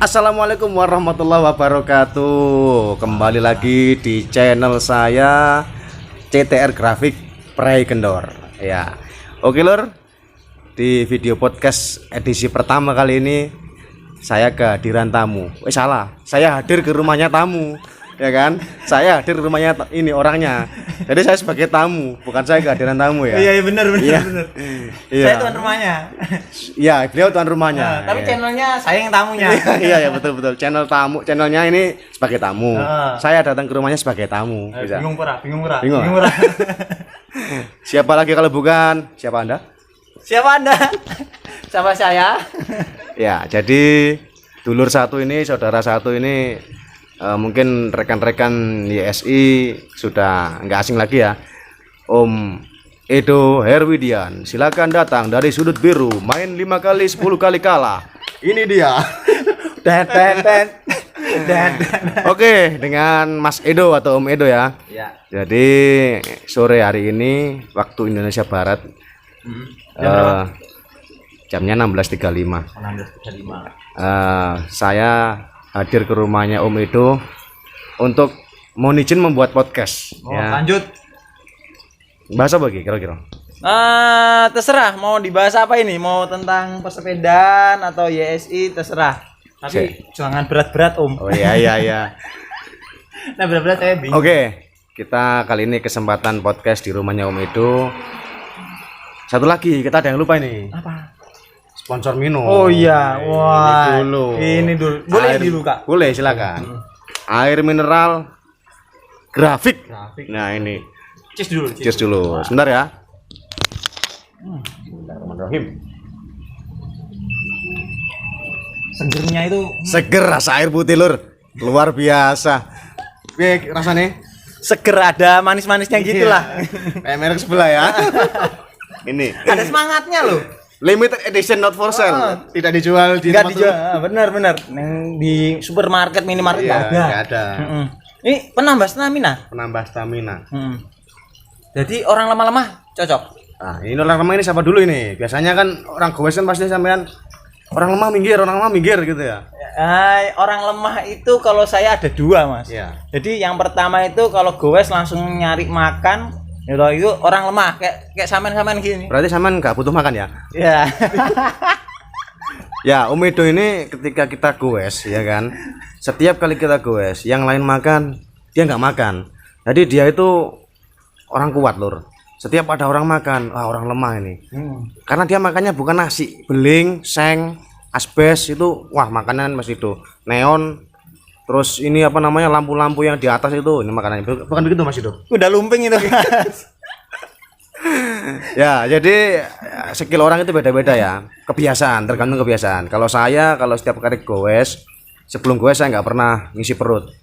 Assalamualaikum warahmatullahi wabarakatuh. Kembali lagi di channel saya CTR Grafik Prai Kendor. Ya, oke lur. Di video podcast edisi pertama kali ini saya kehadiran tamu. Salah, saya hadir ke rumahnya tamu. Ya kan? Saya hadir ke rumahnya ini orangnya. Jadi saya sebagai tamu, bukan saya kehadiran tamu ya. Iya benar. Iya. Saya tuan rumahnya. Iya, beliau tuan rumahnya. Tapi channelnya saya yang tamunya. Iya betul. Channelnya ini sebagai tamu. Saya datang ke rumahnya sebagai tamu. Bisa. Bingung pura. Siapa lagi kalau bukan siapa Anda? Siapa Anda? Sama saya. Ya, jadi dulur satu ini, saudara satu ini mungkin rekan-rekan YSI sudah nggak asing lagi ya. Om Edo Herwidian, silakan datang dari sudut biru, main 5 kali 10 kali kalah. Ini dia. Oke, dengan Mas Edo atau Om Edo ya. Ya. Jadi sore hari ini waktu Indonesia Barat jamnya 16.35. 16.35. Saya hadir ke rumahnya Om Edo untuk mohon izin membuat podcast. Ya. Lanjut. Bahasa bagi kira-kira. Terserah mau dibahas apa ini, mau tentang pesepedaan atau YSI terserah. Tapi jangan berat-berat Om. Oh iya. Nah berat-berat saya bingung. Oke, kita kali ini kesempatan podcast di rumahnya Om Edo. Satu lagi kita ada yang lupa ini. Apa? Sponsor minum. Oh iya, wah. Ini dulu. Boleh dulu Kak? Boleh, silakan. Air mineral grafik. Nah ini. Cheers dulu. Sebentar ya. Bismillahirrahmanirrahim. Segernya itu. Seger rasa air putih lur. Luar biasa. Oke, rasanya Seger, ada manis-manisnya gitulah. kayak merek sebelah ya. Ini. Ada semangatnya loh. Limited edition not for sale. Tidak dijual di Enggak dijual. Benar. Neng di supermarket, minimarket enggak ada. Enggak ada. Ini penambah stamina. Penambah stamina. Jadi orang lemah-lemah cocok. Nah, ini orang lemah ini siapa dulu ini? Biasanya kan orang gowes kan pasti sampean orang lemah minggir gitu ya. Orang lemah itu kalau saya ada dua Mas. Iya. Jadi yang pertama itu kalau gowes langsung nyari makan, itu orang lemah kayak samen gini. Berarti sampean nggak butuh makan ya? Iya. Ya, Om Edo ini ketika kita goes ya kan, setiap kali kita goes yang lain makan dia nggak makan. Jadi dia itu orang kuat lur. Setiap ada orang makan, orang lemah ini. Karena dia makannya bukan nasi, beling, seng, asbes itu, makanan Mas Edo. Neon, terus ini apa namanya lampu-lampu yang di atas itu, ini makanannya. Bukan begitu Mas Edo? Udah lumping itu Mas. Ya, jadi skill orang itu beda-beda ya. Kebiasaan, tergantung kebiasaan. Kalau setiap kali goes, sebelum goes saya nggak pernah ngisi perut.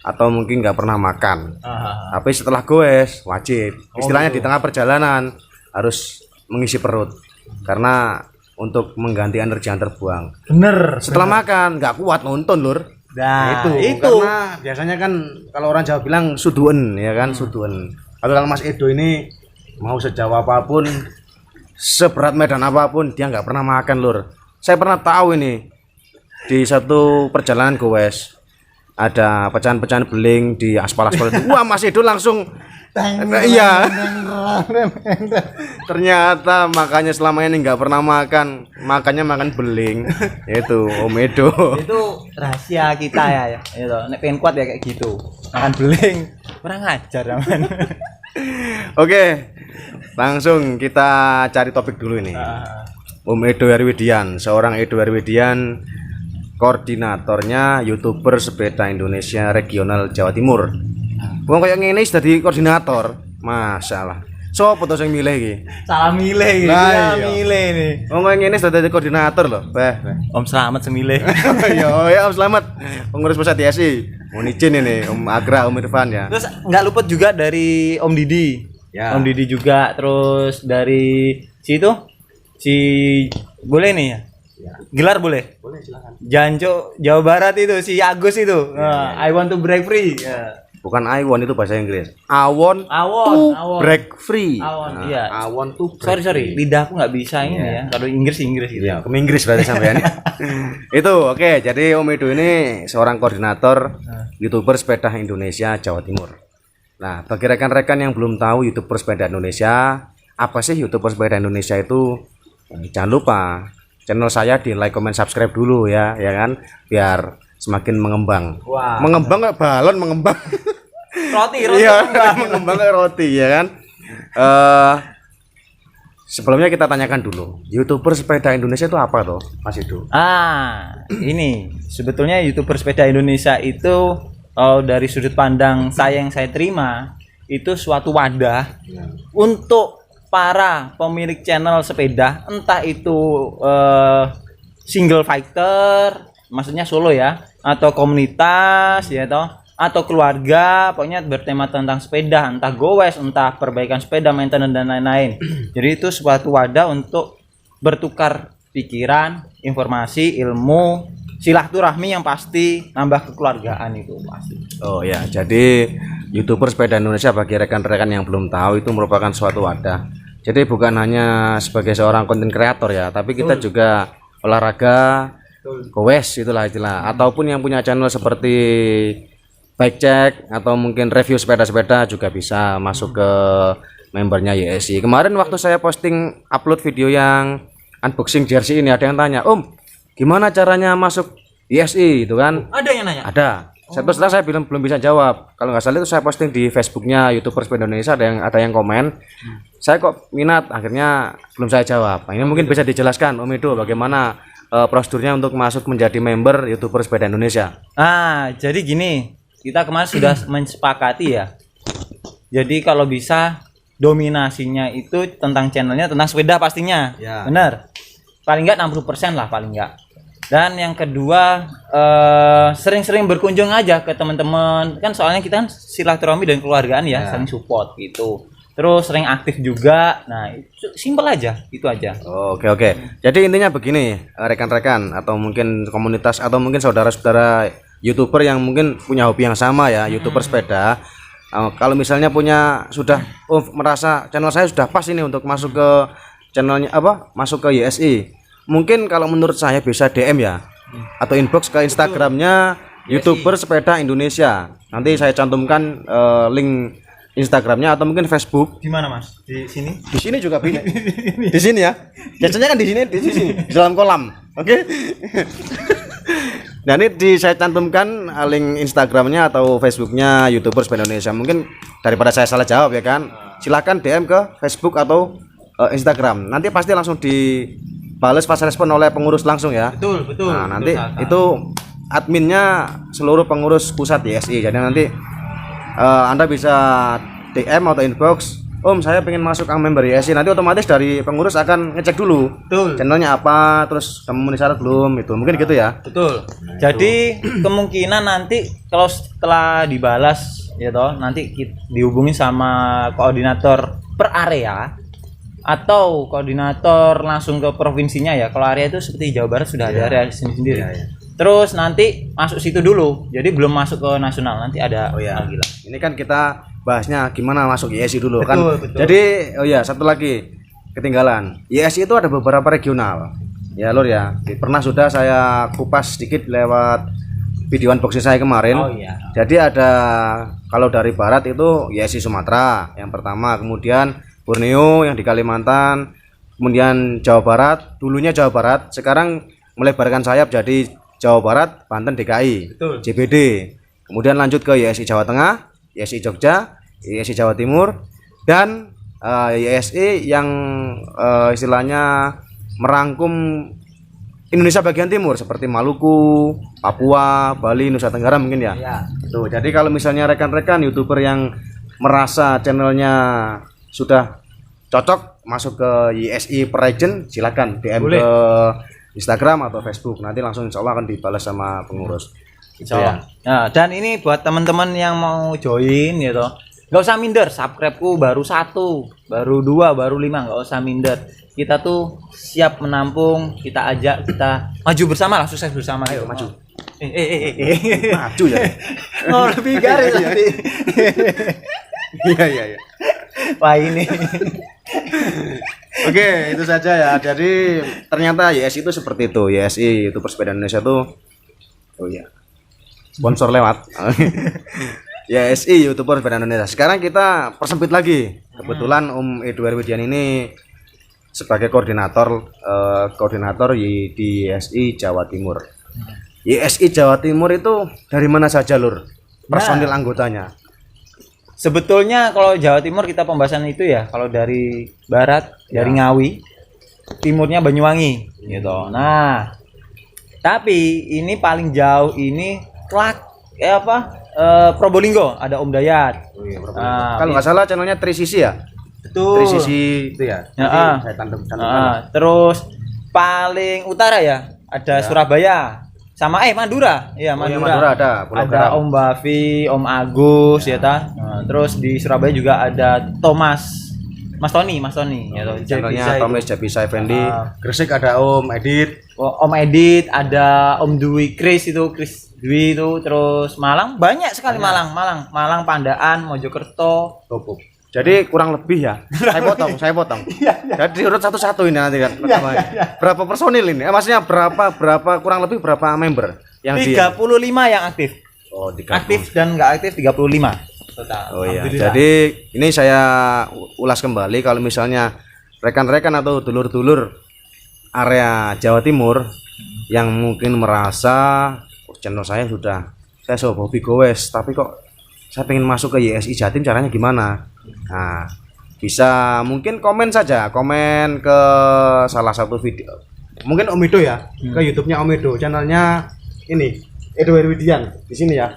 Atau mungkin nggak pernah makan. Tapi setelah goes wajib. Istilahnya di tengah perjalanan harus mengisi perut. Karena untuk mengganti energi yang terbuang. Bener. Setelah makan nggak kuat nonton lur. Nah, itu. Karena biasanya kan kalau orang Jawa bilang suduen ya kan, suduen. Tapi kalau Mas Edo ini mau sejauh apapun, seberat medan apapun dia nggak pernah makan lur. Saya pernah tahu ini di satu perjalanan goes ada pecahan-pecahan beling di aspal-aspal itu. Wah Mas Edo langsung iya. Ternyata makanya selama ini nggak pernah makan, makannya makan beling. Itu Om Edo. Itu rahasia kita ya. Itu nek pengen kuat ya kayak gitu. Makan beling. Kurang ajar aman. Oke. Langsung kita cari topik dulu ini. Om Edo Herwidian, seorang Edo Herwidian, koordinatornya YouTuber sepeda Indonesia regional Jawa Timur. Wong kayak ngene wis dadi koordinator. Masalah. Sopo to sing milih iki? Salah milih iki. Milih nih. Wong kayak ngene wis dadi koordinator loh. Om Slamet semilih. Ya Om Slamet, pengurus pusat YSI. Mohon izin ini Om Agra, Om Irfan ya. Terus nggak luput juga dari Om Didi. Ya. Om Didi juga, terus dari si boleh nih ya? Gelar boleh? Boleh silakan. Janjo Jawa Barat itu si Agus itu. I want to break free. Bukan I want, itu bahasa Inggris. Awon Awon, break free. Awon, iya. Awon tuh break Sorry, lidahku nggak bisa ini ya. Kalau Inggris gitu. Iya, ke Inggris berarti sampean. Itu oke. Jadi Om Edo ini seorang koordinator YouTuber sepeda Indonesia Jawa Timur. Nah, bagi rekan-rekan yang belum tahu YouTuber sepeda Indonesia, apa sih YouTuber sepeda Indonesia itu? Jangan lupa channel saya di like, comment, subscribe dulu ya kan, biar semakin mengembang. Wah. Mengembang kayak balon mengembang. Roti. Iya, mengembang kayak roti ya kan. Sebelumnya kita tanyakan dulu, YouTuber sepeda Indonesia itu apa toh, Mas Edo? Ini sebetulnya YouTuber sepeda Indonesia itu dari sudut pandang saya yang saya terima itu suatu wadah untuk para pemilik channel sepeda, entah itu single fighter, maksudnya solo ya, atau komunitas ya toh, atau keluarga, pokoknya bertema tentang sepeda, entah goes, entah perbaikan sepeda, maintenance dan lain-lain. Jadi itu suatu wadah untuk bertukar pikiran, informasi, ilmu, silaturahmi yang pasti nambah kekeluargaan itu pasti. Oh ya, jadi YouTuber sepeda Indonesia bagi rekan-rekan yang belum tahu itu merupakan suatu wadah. Jadi bukan hanya sebagai seorang konten kreator ya, tapi kita juga olahraga, goes itulah istilah, ataupun yang punya channel seperti bike check atau mungkin review sepeda-sepeda juga bisa masuk ke membernya YSI. Kemarin waktu saya posting upload video yang unboxing jersey ini, ada yang tanya, Om, gimana caranya masuk YSI itu kan? Ada yang nanya? Ada. Setelah saya belum bisa jawab. Kalau nggak salah itu saya posting di Facebooknya YouTuber Sepeda Indonesia, ada yang komen. Saya kok minat, akhirnya belum saya jawab. Nah, ini mungkin bisa dijelaskan Om Edo bagaimana prosedurnya untuk masuk menjadi member YouTuber Sepeda Indonesia. Jadi gini, kita kemarin sudah mensepakati ya. Jadi kalau bisa dominasinya itu tentang channelnya tentang sepeda pastinya. Ya. Benar. Paling enggak 60% lah paling enggak. Dan yang kedua sering-sering berkunjung aja ke teman-teman. Kan soalnya kita kan silaturahmi dan keluargaan ya, saling support gitu. Terus sering aktif juga. Nah, itu simpel aja, itu aja. Oke. Jadi intinya begini, rekan-rekan atau mungkin komunitas atau mungkin saudara-saudara YouTuber yang mungkin punya hobi yang sama ya, YouTuber sepeda. Kalau misalnya sudah merasa channel saya sudah pas ini untuk masuk ke channelnya masuk ke YSI. Mungkin kalau menurut saya bisa DM ya atau inbox ke Instagramnya YouTuber Sepeda Indonesia. Nanti saya cantumkan link Instagramnya atau mungkin Facebook. Di mana Mas? Di sini? Di sini juga bisa. Di sini ya. Biasanya kan di sini di dalam kolam. Oke. Nah ini saya cantumkan link Instagramnya atau Facebooknya YouTuber Sepeda Indonesia. Mungkin daripada saya salah jawab ya kan, silakan DM ke Facebook atau Instagram. Nanti pasti langsung dibalas pas respon oleh pengurus langsung ya. Betul. Nah nanti itu adminnya seluruh pengurus pusat YSI. Jadi nanti Anda bisa DM atau inbox, Om saya pengen masuk member YSI. Nanti otomatis dari pengurus akan ngecek dulu channelnya apa, terus kamu memenuhi syarat belum, itu mungkin gitu ya. Betul. Jadi kemungkinan nanti kalau setelah dibalas ya toh, nanti dihubungi sama koordinator per area atau koordinator langsung ke provinsinya ya. Kalau area itu seperti Jawa Barat sudah ada area sendiri. Terus nanti masuk situ dulu. Jadi belum masuk ke nasional, nanti ada lagi lah. Ini kan kita bahasnya gimana masuk YSI dulu. Betul. Jadi satu lagi ketinggalan. YSI itu ada beberapa regional. Ya Lur ya. Pernah sudah saya kupas sedikit lewat video unboxing saya kemarin. Jadi ada kalau dari barat itu YSI Sumatera yang pertama, kemudian Borneo yang di Kalimantan, kemudian Jawa Barat, dulunya Jawa Barat, sekarang melebarkan sayap jadi Jawa Barat, Banten, DKI, JBD. Kemudian lanjut ke YSI Jawa Tengah, YSI Jogja, YSI Jawa Timur, dan YSI yang istilahnya merangkum Indonesia bagian timur seperti Maluku, Papua, Bali, Nusa Tenggara mungkin ya. Tuh, jadi kalau misalnya rekan-rekan YouTuber yang merasa channelnya sudah cocok masuk ke YSI per region, silakan DM ke Instagram atau Facebook. Nanti langsung insya Allah akan dibalas sama pengurus. Insya Allah. Nah, dan ini buat teman-teman yang mau join gitu, Nggak usah minder, subscribe-ku baru 1, baru 2, baru 5, nggak usah minder. Kita tuh siap menampung, kita ajak, kita maju bersama lah, sukses bersama. Ayo gitu. maju. Maju ya. Oh, lebih garis nanti. Iya. Wah ini. Oke, itu saja ya. Jadi ternyata YSI itu seperti itu. YSI itu Persepedaan Indonesia tuh. Oh iya. Sponsor lewat. YSI YouTuber Persepedaan Indonesia. Sekarang kita persempit lagi. Kebetulan Om Edward Widian ini sebagai koordinator di YSI Jawa Timur. YSI Jawa Timur itu dari mana saja, Lur? Personil anggotanya. Sebetulnya kalau Jawa Timur kita pembahasan itu ya, kalau dari barat dari Ngawi, timurnya Banyuwangi gitu. Nah, tapi ini paling jauh ini Probolinggo, ada Om Dayat. Oh iya, Probolinggo. Kalau nggak salah channelnya Trisisi ya? Betul. Trisisi itu ya. Saya tandem. Terus paling utara ya, ada Surabaya. Sama Madura. Iya, Madura. Madura ada. Ada Om Bavi, Om Agus ya ta. Nah, terus di Surabaya juga ada Mas Tony ya toh. Channelnya Thomas Jabisa Effendi. Gresik ada Om Edit. Om Edit, ada Om Dwi Chris Dwi itu, terus Malang banyak sekali. Malang, Pandaan, Mojokerto. Jadi kurang lebih ya. Saya potong. Jadi urut satu-satu ini nanti kan. Berapa personil ini? Maksudnya berapa kurang lebih berapa member yang 35 yang aktif. Oh, aktif dan enggak aktif 35. Total. Oh iya. Jadi ini saya ulas kembali kalau misalnya rekan-rekan atau dulur-dulur area Jawa Timur yang mungkin merasa channel saya hobi gowes, tapi kok saya pengen masuk ke YSI Jatim, caranya gimana? Nah, bisa mungkin komen ke salah satu video. Mungkin Om Edo ya, ke YouTube-nya Om Edo, channelnya ini Edo Herwidian di sini ya.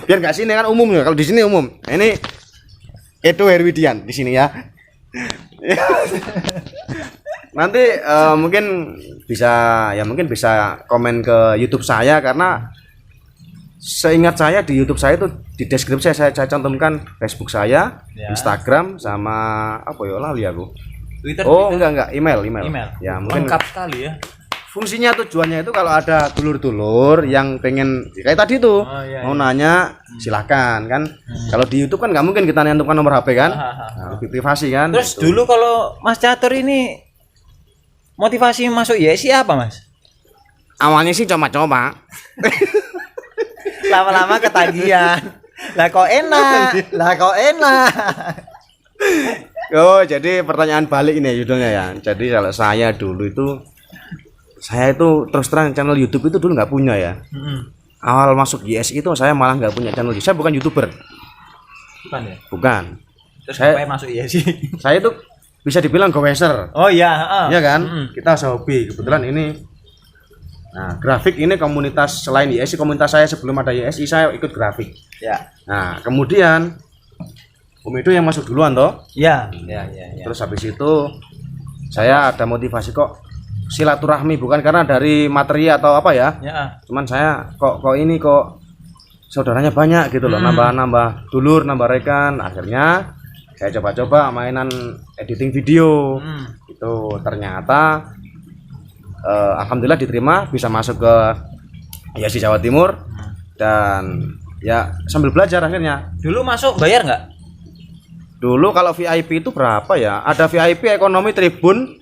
Biar nggak sini kan umum ya, kalau di sini umum. Nah, ini Edo Herwidian di sini ya. Nanti mungkin bisa komen ke YouTube saya, karena seingat saya di YouTube saya itu di deskripsi saya cantumkan Facebook saya, Instagram sama apa ya lali aku. Twitter. Enggak, email. Ya, mungkin lengkap sekali ya. Fungsinya tujuannya itu kalau ada dulur-dulur yang pengen kayak tadi tuh mau nanya silakan kan. Kalau di YouTube kan nggak mungkin kita nyantumkan nomor HP kan. Lebih privasi kan. Terus dulu kalau Mas Catur ini motivasi masuk YSI apa, Mas? Awalnya sih coba-coba. Lama-lama ketagihan. Lah kok enak. Oh, jadi pertanyaan balik ini judulnya ya. Jadi kalau saya dulu itu terus terang channel YouTube itu dulu nggak punya ya. Awal masuk YSI itu saya malah nggak punya channel. Saya bukan YouTuber. Bukan ya? Bukan. Terus saya masuk YSI. Saya itu bisa dibilang goweser. Oh iya, iya kan? Kita hobi. Kebetulan ini grafik ini komunitas selain YSI, komunitas saya sebelum ada YSI saya ikut grafik. Ya. Nah, kemudian Om itu yang masuk duluan toh? Ya. Terus habis itu saya ada motivasi kok silaturahmi, bukan karena dari materi atau apa ya. Cuman saya kok saudaranya banyak gitu loh, nambah dulur, nambah rekan. Akhirnya saya coba-coba mainan editing video. Itu ternyata alhamdulillah diterima, bisa masuk ke YSI Jawa Timur dan ya sambil belajar akhirnya. Dulu masuk bayar nggak? Dulu kalau VIP itu berapa ya? Ada VIP ekonomi tribun,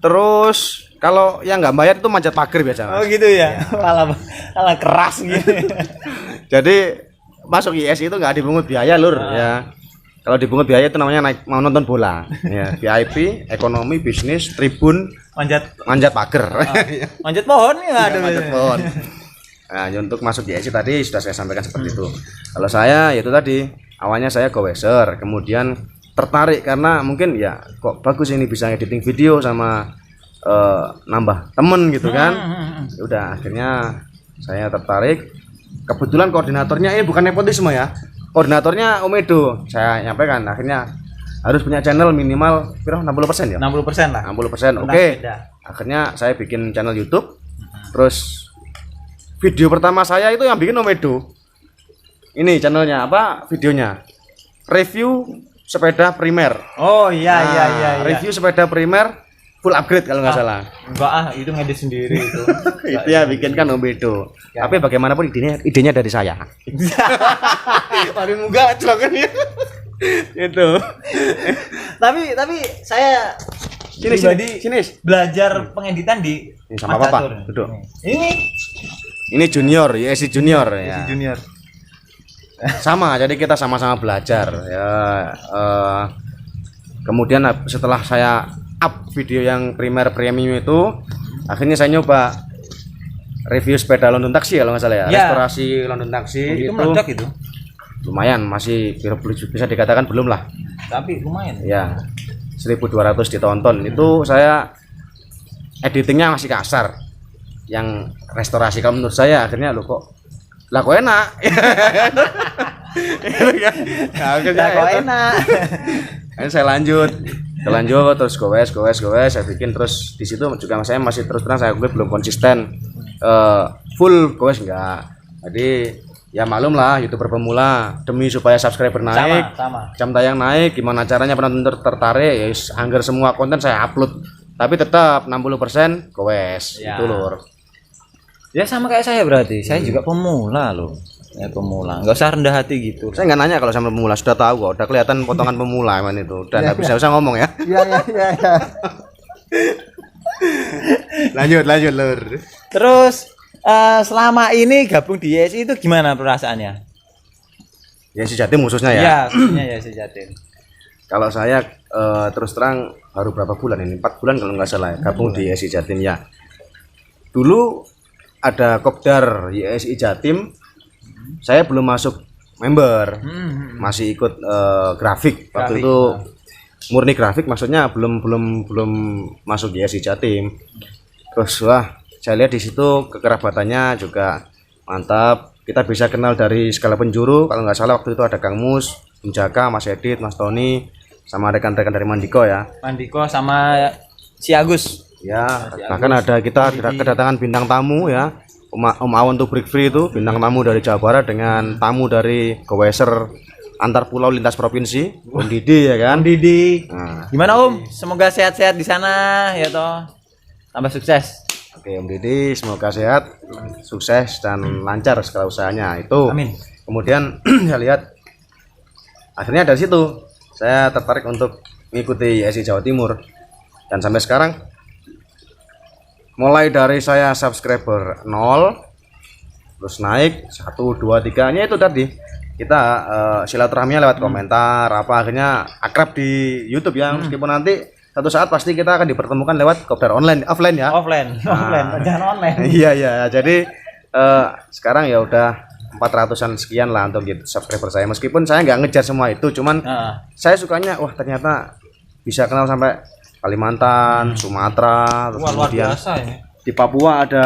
terus kalau yang nggak bayar itu manjat pagar biasa. Oh gitu ya. Malah keras gitu. Jadi masuk YSI itu nggak dipungut biaya, Lur. Ya. Kalau dipungut biaya itu namanya mau nonton bola. Ya, VIP, ekonomi, bisnis, tribun, manjat pagar. Manjat pohon ya ada. Manjat pohon. Nah, untuk masuk YSI tadi sudah saya sampaikan seperti itu. Kalau saya itu tadi awalnya saya goweser, kemudian tertarik karena mungkin ya kok bagus ini bisa editing video sama nambah temen gitu kan. Udah akhirnya saya tertarik. Kebetulan koordinatornya ini bukan nepotisme ya. Koordinatornya Om Edo. Saya nyampaikan akhirnya harus punya channel minimal 60% ya. 60% lah. 60%. Oke. Akhirnya saya bikin channel YouTube. Terus video pertama saya itu yang bikin Om Edo. Ini channelnya videonya. review sepeda primer. Oh iya iya Nah, iya. Review sepeda primer full upgrade kalau nggak salah. Enggak itu ngedit sendiri itu. Itu ya bikin kan Om Bedo. Tapi bagaimanapun idenya dari saya. Paling muga celokannya. Itu. Tapi saya Sini pribadi sini. belajar pengeditan di Ini sama Mas Papa. Catur. Duduk. Ini Junior, YSI Junior ya. junior. Sama, jadi kita sama-sama belajar ya. Kemudian setelah saya up video yang primer premium itu, akhirnya saya nyoba review sepeda London Taxi kalau nggak salah ya. Ya. Restorasi London Taxi Itu meledak itu. lumayan, masih bisa dikatakan belum lah Tapi lumayan. ya. 1200 ditonton. Itu saya editingnya masih kasar, yang restorasi kalau menurut saya akhirnya lo kok enak. Akhirnya Kok itu. enak. Akhirnya saya lanjut terus gowes saya bikin terus di situ juga saya masih terus terang saya belum konsisten full gowes enggak. Jadi ya maklum lah, YouTuber pemula, demi supaya subscriber naik, Sama. jam tayang naik, gimana caranya penonton tertarik, ya anggar semua konten saya upload, tapi tetap 60% gowes. Ya. Itu lur. Ya sama kayak saya berarti. Saya juga pemula loh. Ya pemula. Enggak usah rendah hati gitu. Saya nggak nanya kalau sama pemula, sudah tahu kok, udah kelihatan potongan pemula emang itu, dan nggak bisa ngomong ya. Iya. Lanjut lur. Terus selama ini gabung di YSI itu gimana perasaannya? Ya si Jatim khususnya ya. Iya, khususnya YSI Jatim. Kalau saya terus terang baru berapa bulan ini, 4 bulan kalau nggak salah ya, gabung di YSI Jatim ya. Dulu ada kopdar YSI Jatim, saya belum masuk member, masih ikut grafik waktu itu, murni grafik, maksudnya belum masuk YSI Jatim. Terus wah, saya lihat di situ kekerabatannya juga mantap. Kita bisa kenal dari segala penjuru. Kalau nggak salah waktu itu ada Kang Mus, Bung Jaka, Mas Edit, Mas Tony, sama rekan-rekan dari Mandiko ya. Mandiko sama si Agus. Ya, bahkan ada kita kedatangan bintang tamu ya. Om Awan tuh Break Free itu bintang tamu dari Jawa Barat dengan tamu dari Goweser antar pulau lintas provinsi, Om Didi ya kan. Om Didi. Nah, Gimana Om? Semoga sehat-sehat di sana ya toh. Tambah sukses. oke Om Didi, semoga sehat, sukses dan lancar segala usahanya itu. Amin. Kemudian saya lihat akhirnya dari situ saya tertarik untuk mengikuti YSI Jawa Timur, dan sampai sekarang mulai dari saya subscriber 0 terus naik 1 2 3 nya itu tadi kita silaturahminya lewat komentar apa, akhirnya akrab di YouTube ya. Meskipun nanti satu saat pasti kita akan dipertemukan lewat kopdar offline ya. Offline, jangan online. Iya, jadi sekarang ya udah 400-an sekian lah untuk subscriber saya, meskipun saya nggak ngejar semua itu, cuman saya sukanya wah ternyata bisa kenal sampai Kalimantan, Sumatera, terus Wah, luar kemudian biasa ya. di Papua ada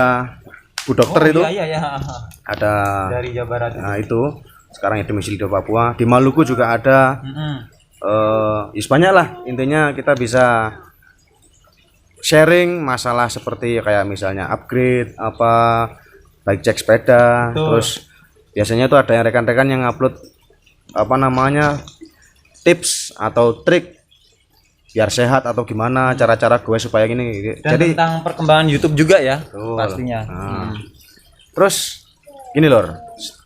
Bu Dokter itu, Iya. ada Dari Jawa Barat. nah itu sekarang ya domisili di Papua, di Maluku juga ada. Ya banyak lah, intinya kita bisa sharing masalah seperti kayak misalnya upgrade apa, baik cek sepeda. Betul. Terus biasanya tuh ada yang rekan-rekan yang upload apa namanya tips atau trik biar sehat atau gimana cara-cara gue supaya gini. Dan Jadi tentang perkembangan YouTube juga ya. betul. Pastinya. Nah, terus gini lor,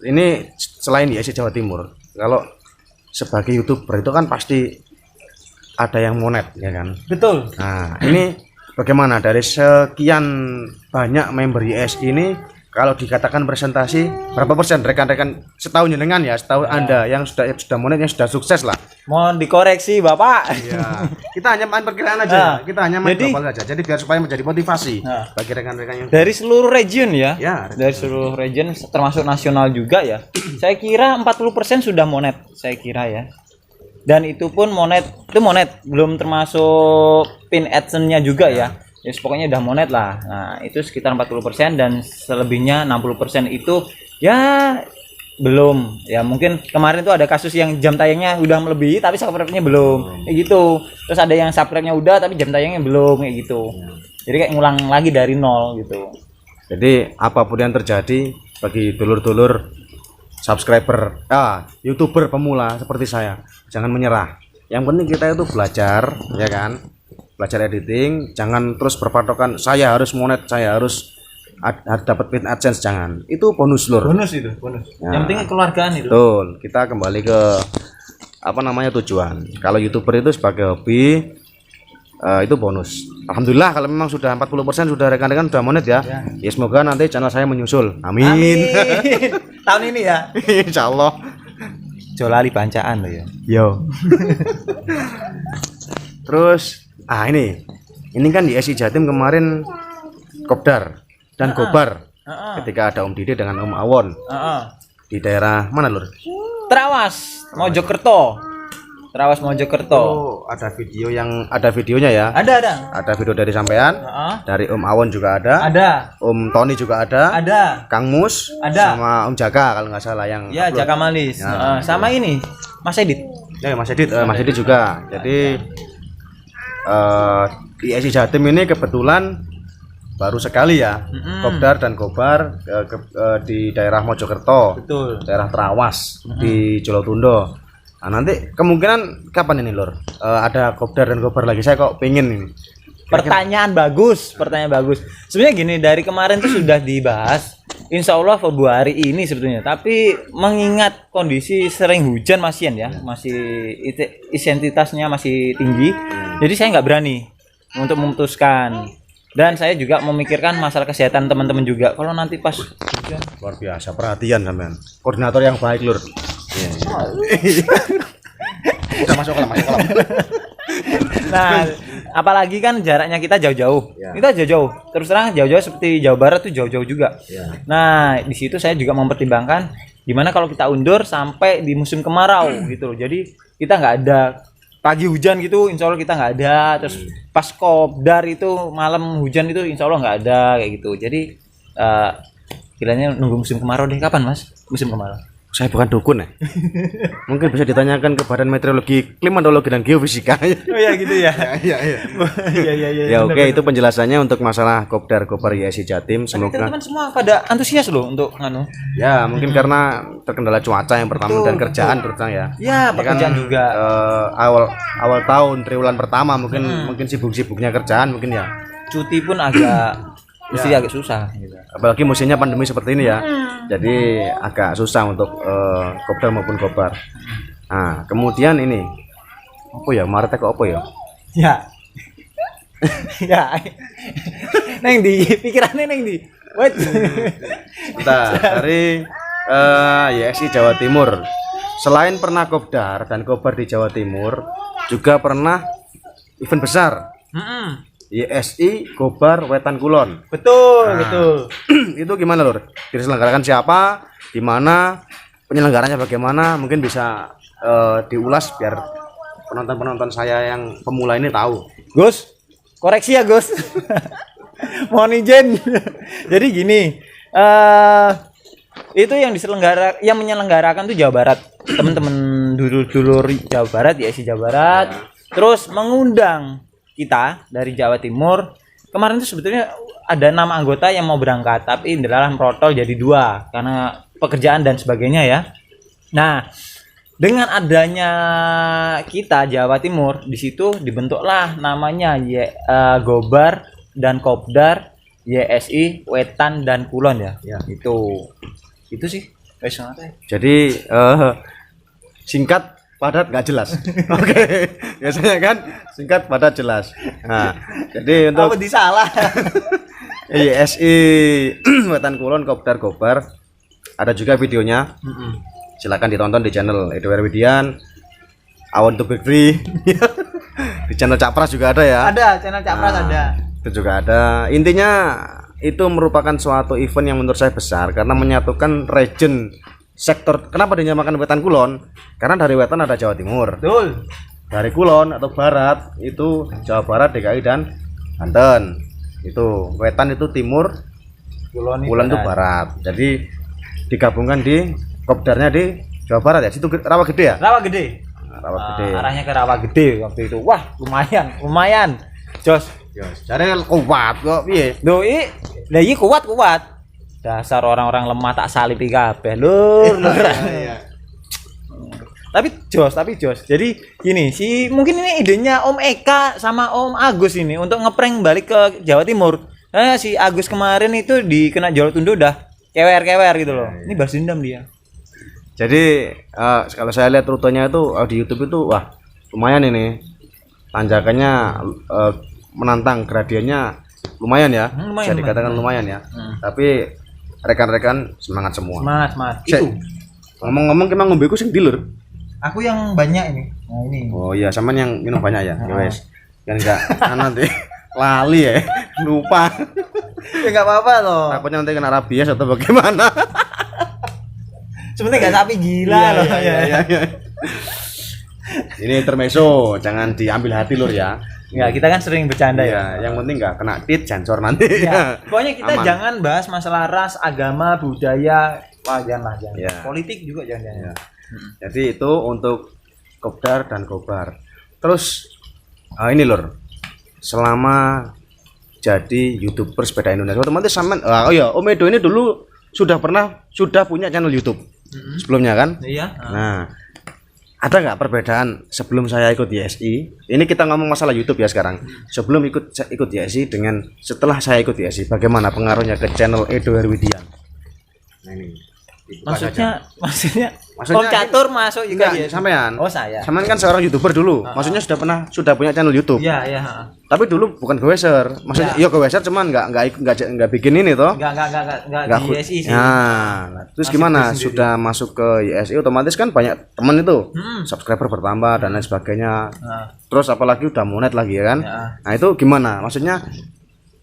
ini selain di Asia Jawa Timur, kalau sebagai YouTuber itu kan pasti ada yang monet ya kan. Betul. Nah ini bagaimana dari sekian banyak member YS ini, kalau dikatakan presentasi berapa persen rekan-rekan setahun jenengan ya, setahun Anda yang sudah monet, yang sudah sukses lah. Mohon dikoreksi Bapak. Ya, kita hanya main perkiraan aja. Kita hanya main jadi- global saja. Jadi biar supaya menjadi motivasi Nah. bagi rekan-rekan yang Dari seluruh region ya. ya. Dari seluruh region termasuk nasional juga ya. Saya kira 40% sudah monet, saya kira ya. Dan itu pun monet, belum termasuk pin AdSense-nya juga ya. Ya pokoknya udah monet lah. Nah, itu sekitar 40% dan selebihnya 60% itu ya belum. Ya mungkin kemarin tuh ada kasus yang jam tayangnya udah melebihi tapi subscribe-nya belum. Kayak gitu. Terus ada yang subscribe-nya udah tapi jam tayangnya belum, kayak gitu. Jadi kayak ngulang lagi dari nol gitu. Jadi apapun yang terjadi bagi dulur-dulur subscriber, YouTuber pemula seperti saya, jangan menyerah. Yang penting kita itu belajar, ya kan? Belajar editing, jangan terus berpatokan saya harus monet, saya harus dapat paid AdSense, jangan. Itu bonus lur. Bonus itu, bonus. Ya. Yang penting kekeluargaan itu. Betul. Kita kembali ke apa namanya tujuan. Kalau YouTuber itu sebagai hobi itu bonus. Alhamdulillah kalau memang sudah 40% sudah rekan-rekan sudah monet ya. Ya semoga nanti channel saya menyusul. Amin. Amin. Tahun ini ya. Insyaallah. Jolali bancaan lo ya. Yo. Terus ini kan di SI Jatim kemarin kopdar dan gobar ketika ada Om Didi dengan Om Awon di daerah mana lur? Trawas Mojokerto. Trawas Mojokerto. Oh, ada videonya ya? Ada video dari sampean, dari Om Awon juga ada. Om Tony juga ada. Kang Mus sama Om Jaka kalau nggak salah yang ya upload. Jaka Malis. Sama ini Mas Edit. Ya Mas Edit juga. Jadi di SI Jatim ini kebetulan baru sekali ya kopdar dan gobar di daerah Mojokerto. Betul. Daerah Trawas di Jolotundo. Nah, nanti kemungkinan kapan ini lur ada kopdar dan gobar lagi? Saya kok pengen ini. Pertanyaan bagus. Sebenarnya gini, dari kemarin tuh sudah dibahas. Insya Allah Februari ini sebetulnya. Tapi mengingat kondisi sering hujan masih intensitasnya masih tinggi. Jadi saya nggak berani untuk memutuskan. Dan saya juga memikirkan masalah kesehatan teman-teman juga. Kalau nanti pas hujan. Luar biasa perhatian sampean. Koordinator yang baik lur. Udah masuk kolam. Nah, apalagi kan jaraknya kita jauh-jauh. Kita jauh-jauh. Terus terang jauh-jauh seperti Jawa Barat tuh jauh-jauh juga. Nah, di situ saya juga mempertimbangkan gimana kalau kita undur sampai di musim kemarau gitu loh. Jadi kita nggak ada pagi hujan gitu, insya Allah kita nggak ada. Terus pas kopdar itu malam hujan itu insya Allah nggak ada kayak gitu. Jadi kiranya nunggu musim kemarau deh. Kapan mas musim kemarau? Saya bukan dukun ya. Mungkin bisa ditanyakan ke Badan Meteorologi, Klimatologi dan Geofisika. Oh ya gitu ya. Iya. Ya oke, itu penjelasannya untuk masalah kopdar gobar YSI Jatim. Semoga teman-teman semua pada antusias loh untuk nganu. Ya, mungkin karena terkendala cuaca yang pertama dan kerjaan terutama ya. Ya, pekerjaan juga. Awal tahun triwulan pertama mungkin sibuk-sibuknya kerjaan mungkin ya. Cuti pun agak mesti agak susah gitu. Apalagi musimnya pandemi seperti ini ya. Jadi agak susah untuk kopdar maupun gobar. Nah, kemudian ini apa ya? Maret kok apa ya? Ya. Ya. Neng di pikirannya neng di. Wait. Dari YSI Jawa Timur. Selain pernah kopdar dan gobar di Jawa Timur, juga pernah event besar. YSI Gobar Wetan Kulon. Betul. Itu gimana lur? Diselenggarakan siapa? Di mana? Penyelenggaranya bagaimana? Mungkin bisa diulas biar penonton-penonton saya yang pemula ini tahu. Gus, koreksi ya Gus. Mohon izin. Jadi gini, itu yang menyelenggarakan tuh Jawa Barat. Teman-teman dulur-dulur Jawa Barat, YSI Jawa Barat. Terus mengundang kita dari Jawa Timur. Kemarin itu sebetulnya ada 6 anggota yang mau berangkat, tapi adalah protol jadi 2 karena pekerjaan dan sebagainya ya. Nah, dengan adanya kita Jawa Timur, di situ dibentuklah namanya Gobar dan Kopdar YSI Wetan dan Kulon ya. Itu sih. Jadi singkat padat nggak jelas. Oke. Biasanya kan singkat padat jelas. Nah, jadi untuk apa disalah? YSI Wetan Kulon Kopdar Gobar ada juga videonya. Silakan ditonton di channel Edward Widian. Awon to Big Free. Di channel Capras juga ada ya. Ada, channel Capras ada. Itu juga ada. Intinya itu merupakan suatu event yang menurut saya besar karena menyatukan region sektor. Kenapa dinamakan Wetan Kulon? Karena dari Wetan ada Jawa Timur. Betul. Dari Kulon atau Barat itu Jawa Barat, DKI dan Banten. Itu Wetan itu timur, Kulon itu barat. Jadi digabungkan di kopdarnya di Jawa Barat ya. Situ Rawa Gede ya? Rawa Gede. Rawa Gede. Arahnya ke Rawa Gede waktu itu. Wah, lumayan. Jos. Cari kuat kok piye? Doi, lah iki kuat. Dasar orang-orang lemah tak salip kabeh, lur. Tapi jos. Jadi gini, mungkin ini idenya Om Eka sama Om Agus ini untuk ngeprank balik ke Jawa Timur. Nah, si Agus kemarin itu kena Jawa Tunduk udah kewer gitu loh. Ini balas dendam dia. Jadi kalau saya lihat rutenya itu di YouTube itu wah lumayan ini. Tanjakannya menantang, gradiennya lumayan ya. Bisa dikatakan lumayan ya. Tapi rekan-rekan semangat semua. Semangat. Itu. Ngomong-ngomong emang ngombeku sing dilur. Aku yang banyak ini. Nah, ini. Oh iya, sama yang minum banyak ya. Ya wes. Kan enggak nanti lali ya, lupa. Ya enggak apa-apa loh. Takutnya nanti kena rabies atau bagaimana. Sebenarnya enggak sapi gila loh. Iya. Ini intermezzo, jangan diambil hati lur ya. Enggak, kita kan sering bercanda ya. Yang penting enggak kena tit sensor nanti. Ya. Pokoknya kita Aman. jangan bahas masalah ras, agama, budaya, jangan. Ya. Politik juga jangan. Ya. Jadi itu untuk kopdar dan kobar. Terus ini lur, selama jadi YouTuber sepeda Indonesia otomatis sampean Om Edo ini dulu sudah punya channel YouTube sebelumnya kan? Iya. Nah, ada nggak perbedaan sebelum saya ikut YSI? Ini kita ngomong masalah YouTube ya sekarang. Sebelum ikut YSI dengan setelah saya ikut YSI, bagaimana pengaruhnya ke channel Edo Herwidian? Nah ini. Maksudnya Om Catur masuk juga enggak, ya? sampean. Oh, saya. Sampean kan seorang YouTuber dulu. Maksudnya sudah punya channel YouTube. Iya. Tapi dulu bukan goweser. Maksudnya iya goweser cuman enggak bikin ini toh. Enggak di YSI sih. Nah, terus gimana? Sudah masuk ke YSI otomatis kan banyak teman itu. Subscriber bertambah dan lain sebagainya. Terus apalagi udah monet lagi ya kan? Ya. Nah, itu gimana? Maksudnya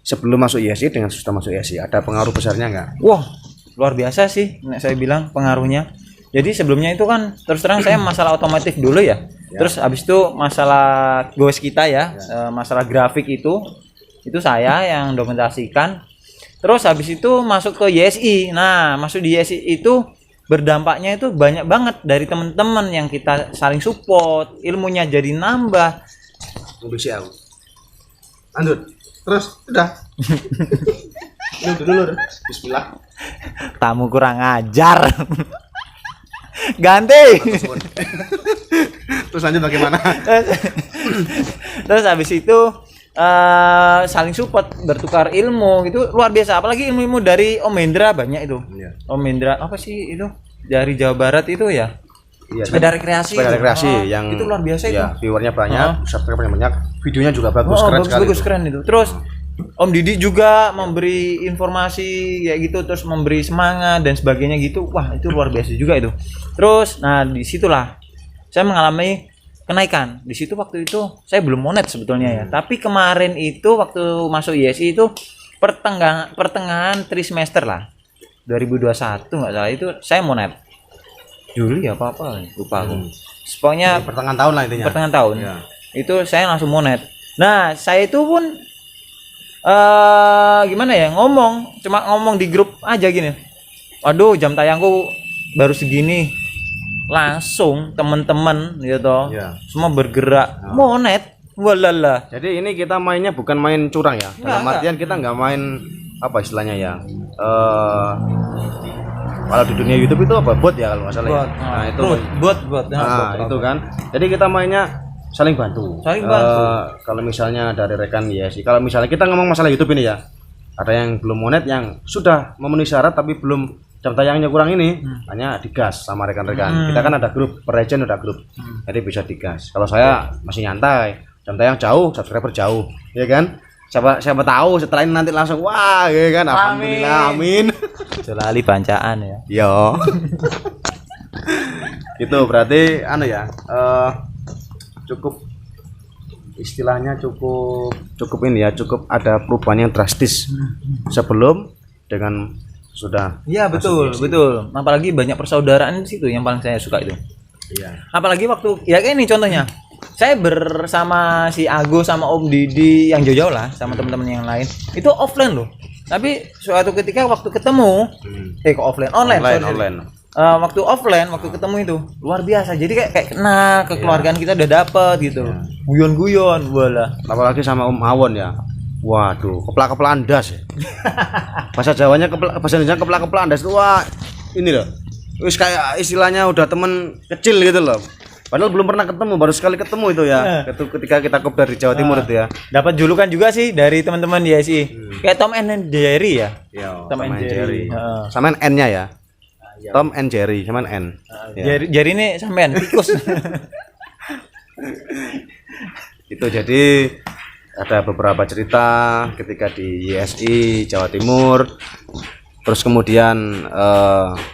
sebelum masuk YSI dengan sudah masuk YSI ada pengaruh besarnya enggak? Wah, luar biasa sih saya bilang pengaruhnya. Jadi sebelumnya itu kan terus terang saya masalah otomotif dulu ya. Terus habis itu masalah goes kita ya, masalah grafik itu saya yang dokumentasikan. Terus habis itu masuk ke YSI. Nah, masuk di YSI itu berdampaknya itu banyak banget dari teman-teman yang kita saling support, ilmunya jadi nambah. Bisa aku. Lanjut. Terus udah. Dulu. Bismillah. Tamu kurang ajar. Ganti. Terus lanjut bagaimana? Terus habis itu saling support, bertukar ilmu itu luar biasa. Apalagi ilmu-ilmu dari Om Hendra banyak itu. Iya. Om Hendra apa sih itu? Dari Jawa Barat itu ya. Iya, sepeda rekreasi. Sepeda rekreasi yang itu luar biasa itu. Ya, viewernya banyak, subscribernya banyak, videonya juga bagus, keren sekali. Bagus keren itu. Terus Om Didi juga memberi informasi kayak gitu, terus memberi semangat dan sebagainya gitu. Wah, itu luar biasa juga itu. Terus nah disitulah saya mengalami kenaikan. Di situ waktu itu saya belum monet sebetulnya ya. Tapi kemarin itu waktu masuk YSI itu pertengahan trimester lah. 2021 nggak salah itu saya monet. Juli apa lupa aku. Pokoknya pertengahan tahun lah intinya. Pertengahan tahun. Ya. Itu saya langsung monet. Nah, saya itu pun gimana ya, cuma ngomong di grup aja gini. Waduh, jam tayangku baru segini. Langsung teman-teman gitu. Ya. Semua bergerak monet. Walala. Jadi ini kita mainnya bukan main curang ya. Dalam artian kita nggak main apa istilahnya ya. Kalau di dunia YouTube itu apa bot ya kalau nggak salah ya. Nah, itu bot. Nah, itu kan. Jadi kita mainnya saling bantu. Kalau misalnya dari rekan YSI, kalau misalnya kita ngomong masalah YouTube ini ya, ada yang belum monet, yang sudah memenuhi syarat tapi belum jam tayangnya kurang ini, hanya digas sama rekan-rekan. Kita kan ada grup, per region ada grup, jadi bisa digas. Kalau saya masih nyantai, jam tayang jauh, subscriber jauh, ya kan? Siapa tahu setelah ini nanti langsung wah, ya kan? Alhamdulillah, amin. Celali bancaan ya. Yo. Gitu berarti ya. Cukup istilahnya cukup ini ya, cukup ada perubahan yang drastis sebelum dengan sudah. Iya, betul. Apalagi banyak persaudaraan di situ yang paling saya suka itu. Iya. Apalagi waktu ya kayak ini contohnya. Saya bersama si Agus sama Om Didi yang jauh-jauh lah sama teman-teman yang lain. Itu offline loh. Tapi suatu ketika waktu ketemu kok online. Waktu offline, waktu ketemu itu luar biasa. Jadi kayak kenal, kekeluargaan kita udah dapet gitu. Guyon-guyon, wala. Apalagi sama Om Awon ya. Waduh, keplak-keplakan das ya. Bahasa Jawanya bahasa Indonesia keplak-keplakan das itu wah ini loh. Wis kayak istilahnya udah temen kecil gitu loh. Padahal belum pernah ketemu, baru sekali ketemu itu ya. Ketika kita kopdar di Jawa Timur itu ya. Dapat julukan juga sih dari teman-teman di SI. Kayak Tom and Jerry ya. Iya, Tom and Jerry. Samain N-nya ya. Tom and Jerry, samain N. Jerry ini sampean tikus. Itu jadi ada beberapa cerita ketika di YSI Jawa Timur. Terus kemudian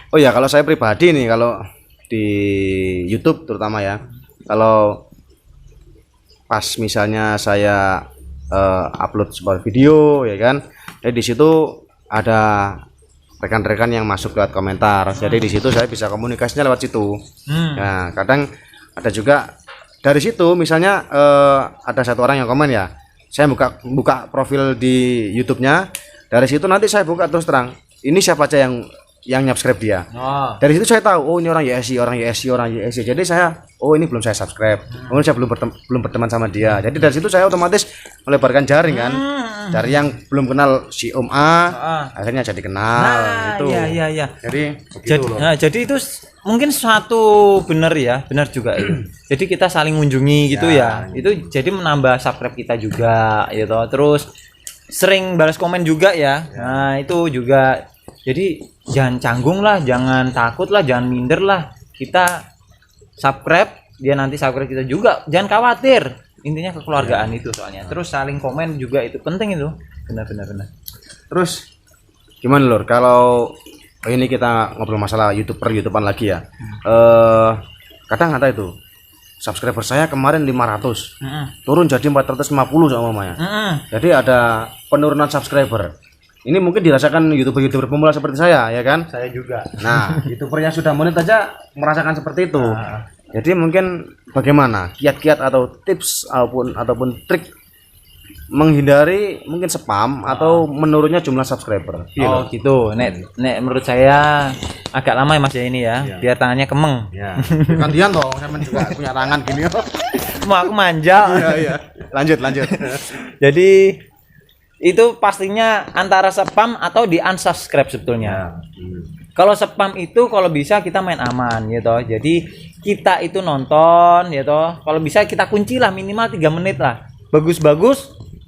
oh ya, kalau saya pribadi nih, kalau di YouTube terutama ya, kalau pas misalnya saya upload sebuah video ya kan, jadi di situ ada rekan-rekan yang masuk lewat komentar, jadi di situ saya bisa komunikasinya lewat situ. Nah kadang ada juga dari situ, misalnya ada satu orang yang komen ya, saya buka profil di YouTube-nya, dari situ nanti saya buka terus terang ini siapa aja yang subscribe dia. Dari situ saya tahu, oh ini orang YSI. Jadi saya, oh ini belum saya subscribe. Oh saya belum berteman sama dia. Jadi dari situ saya otomatis melebarkan jaring kan. Dari yang belum kenal si Om A, akhirnya jadi kenal. Itu. Iya. Jadi begitu loh. Nah, jadi itu mungkin suatu benar juga itu. Jadi kita saling mengunjungi gitu ya. Itu jadi menambah subscribe kita juga gitu. Terus sering balas komen juga ya. Nah, itu juga. Jadi jangan canggung lah, jangan takut lah, jangan minder lah. Kita subscribe, dia nanti subscribe kita juga. Jangan khawatir. Intinya kekeluargaan itu soalnya. Terus saling komen juga itu penting itu. Benar. Terus gimana Lur? Kalau ini kita ngobrol masalah YouTuber-YouTubean lagi ya. Kadang ada itu. Subscriber saya kemarin 500. Turun jadi 450 sama mamanya. Jadi ada penurunan subscriber. Ini mungkin dirasakan YouTuber pemula seperti saya, ya kan? Saya juga. Nah, YouTuber yang sudah menit aja merasakan seperti itu. Jadi mungkin bagaimana kiat-kiat atau tips ataupun trik menghindari mungkin spam atau menurunnya jumlah subscriber. Oh gitu. Nek menurut saya agak lama ya Mas ya ini ya. Biar tangannya kemeng. Ya. Gantian dong, saya juga punya tangan gini. Mau aku manja. Iya. Lanjut. Jadi itu pastinya antara spam atau di unsubscribe sebetulnya. Kalau spam itu kalau bisa kita main aman gitu. Jadi kita itu nonton gitu. Kalau bisa kita kuncilah minimal 3 menit lah. Bagus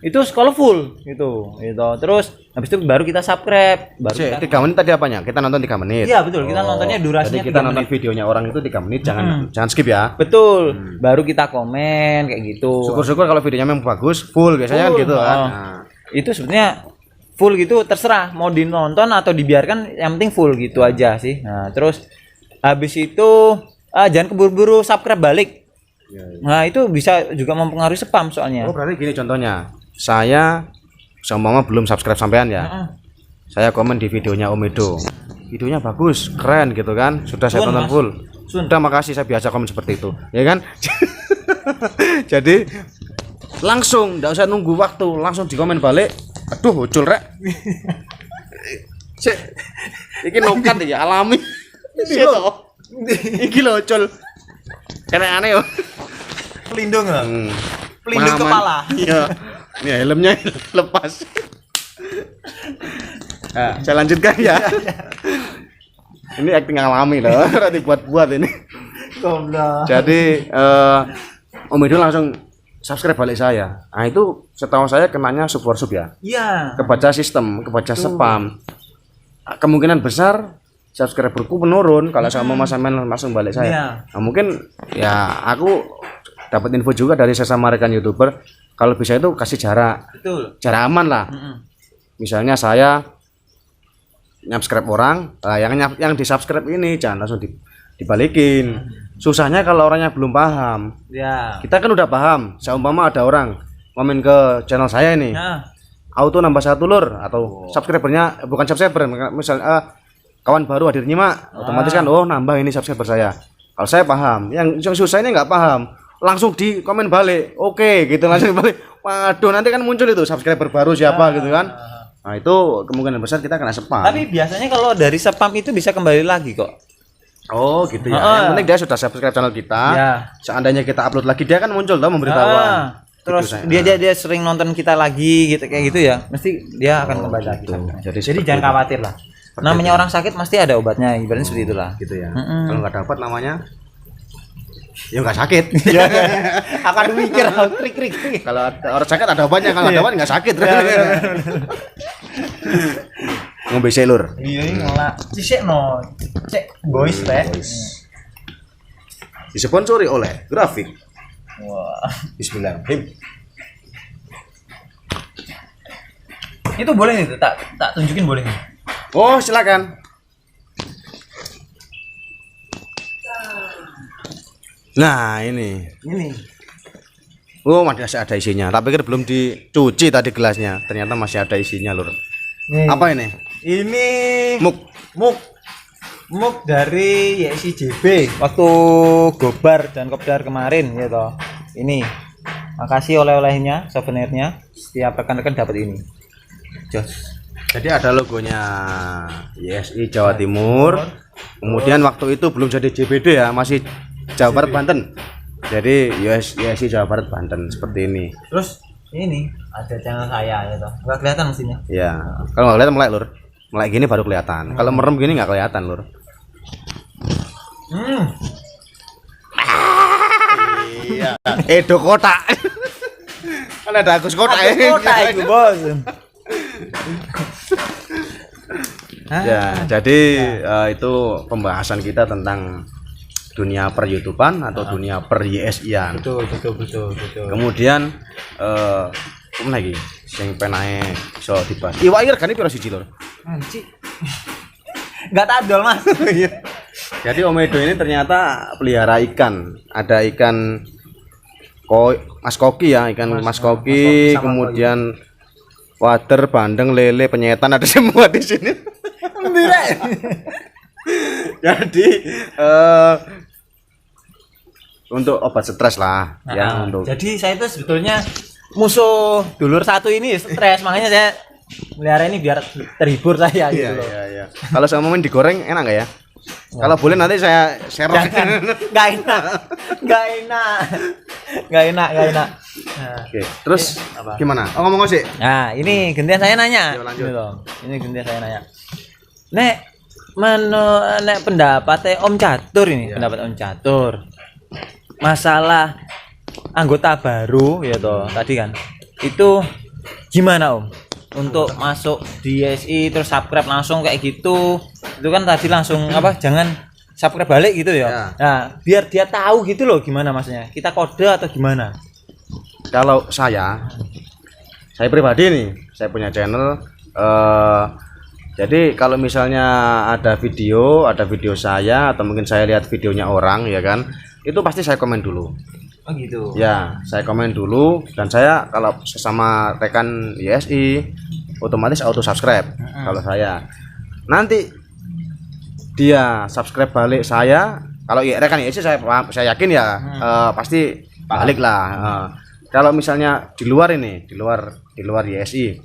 itu kalau full gitu. Terus habis itu baru kita subscribe. Baru 3 menit tadi apanya? Kita nonton 3 menit. Iya betul, kita nontonnya durasinya. Jadi kita nonton videonya orang itu 3 menit, jangan skip ya. Betul. Baru kita komen kayak gitu. Syukur-syukur kalau videonya memang bagus, full biasanya kan gitu kan. Nah. Itu sebenarnya full gitu terserah mau dinonton atau dibiarkan, yang penting full gitu aja sih. Nah terus habis itu jangan keburu-buru subscribe balik. Nah itu bisa juga mempengaruhi spam soalnya. Oh berarti gini contohnya, saya sama belum subscribe sampean ya. Saya komen di videonya Om Edo, videonya bagus, keren gitu kan, sudah saya tonton full. Sudah, makasih, saya biasa komen seperti itu ya kan. Jadi langsung enggak usah nunggu waktu, langsung dikomen balik. Aduh ucul rek. Cek iki nokat ya alami. Iki lho ucul. Kena aneh yo. Pelindung lah. Pelindung kepala. Iya. Ini helmnya lepas. Nah, saya lanjutkan ya. Ini acting alami loh, berarti buat ini. Goblok. Jadi Om Edo langsung subscribe balik saya. Nah itu setahu saya kenanya sub ya. Iya. Kebaca sistem, kebaca spam. Kemungkinan besar subscriberku menurun kalau sama Mas Amen langsung balik saya. Iya. Nah, mungkin ya aku dapat info juga dari sesama rekan YouTuber, kalau bisa itu kasih jarak. Betul. Jarak aman lah. Misalnya saya subscribe orang, yang di-subscribe ini jangan langsung dibalikin. Susahnya kalau orangnya belum paham. Ya. Kita kan udah paham. Seumpama ada orang komen ke channel saya ini, auto nambah 1 Lur, atau subscribernya bukan subscriber, misalnya kawan baru hadir nyimak, otomatis kan nambah ini subscriber saya. Kalau saya paham, yang susah ini nggak paham, langsung di komen balik, oke gitu, langsung balik. Waduh, nanti kan muncul itu subscriber baru siapa gitu kan. Nah itu kemungkinan besar kita kena spam. Tapi biasanya kalau dari spam itu bisa kembali lagi kok. Oh gitu ya. Yang penting dia sudah subscribe channel kita. Ya. Seandainya kita upload lagi, dia kan muncul tuh memberitahuan. Terus dia sering nonton kita lagi gitu kayak gitu ya, mesti dia akan kembali lagi. Jadi jangan khawatir lah. Namanya orang sakit pasti ada obatnya, ibaratnya seperti itulah. Gitu ya. Kalau nggak dapat namanya Ya nggak sakit. Akan mikir krik. Kalau orang sakit ada obatnya, kalau ada obat nggak sakit. Ngombe selur. Iya ini ngolah. Sisikno. Cek boys teh. Disponsori oleh Grafik. Wah. Bismillahirrahmanirrahim. Itu boleh nih, tak tunjukin boleh nih. Oh, silakan. Nah, ini. Oh, masih ada isinya. Tak pikir belum dicuci tadi gelasnya. Ternyata masih ada isinya, Lur. Apa ini? Ini muk dari YSIJB waktu gobar dan kopdar kemarin gitu. Ini. Makasih oleh-olehnya, souvenirnya. Setiap rekan-rekan dapat ini. Jos. Jadi ada logonya YSI Jawa Timur. Kemudian waktu itu belum jadi JBD ya, masih Jawa Barat Banten. Jadi YSI Jawa Barat Banten seperti ini. Terus ini ada channel saya gitu. Enggak kelihatan mesinnya. Ya, kalau nggak kelihatan melek, Lur. Melek gini baru kelihatan. Kalau merem gini nggak kelihatan, Lur. Iya. Edo kotak. Kan ada Agus kotak ya. Kota itu, Bos. Ya, jadi itu pembahasan kita tentang dunia per YouTubean atau dunia per YSI-an. Betul. Kemudian apa lagi sing penae iso dibahas. Iwak iki regane piro siji, Lur? Anci. Enggak tadol, Mas. Jadi Om Edo ini ternyata pelihara ikan. Ada ikan Mas Koki ya, ikan Mas Koki, kemudian wader, bandeng, lele, penyetan ada semua di sini. Jadi untuk obat stres lah ya untuk. Jadi saya itu sebetulnya musuh dulur satu ini stres, makanya saya melihara ini biar terhibur saya gitu loh. Iya. Kalau saya mau digoreng enak nggak ya? Kalau boleh nanti saya share. Nggak enak. Nah, Oke, terus gimana? Oh, ngomong sih. Nah, ini gantian saya nanya. Ayo, lanjut. Gitu loh. Ini gantian saya nanya. Nek pendapatnya Om Catur ini, pendapat Om Catur. Masalah anggota baru ya toh, tadi kan. Itu gimana Om? Untuk masuk di YSI terus subscribe langsung kayak gitu. Itu kan tadi langsung jangan subscribe balik gitu ya. Nah, biar dia tahu gitu loh gimana maksudnya. Kita kode atau gimana? Kalau saya pribadi nih, saya punya channel. Jadi kalau misalnya ada video saya atau mungkin saya lihat videonya orang ya kan, itu pasti saya komen dulu. Oh gitu. Ya, saya komen dulu dan saya kalau sesama rekan YSI otomatis auto subscribe. Kalau saya nanti dia subscribe balik saya, kalau rekan YSI saya yakin ya pasti balik lah. Kalau misalnya di luar YSI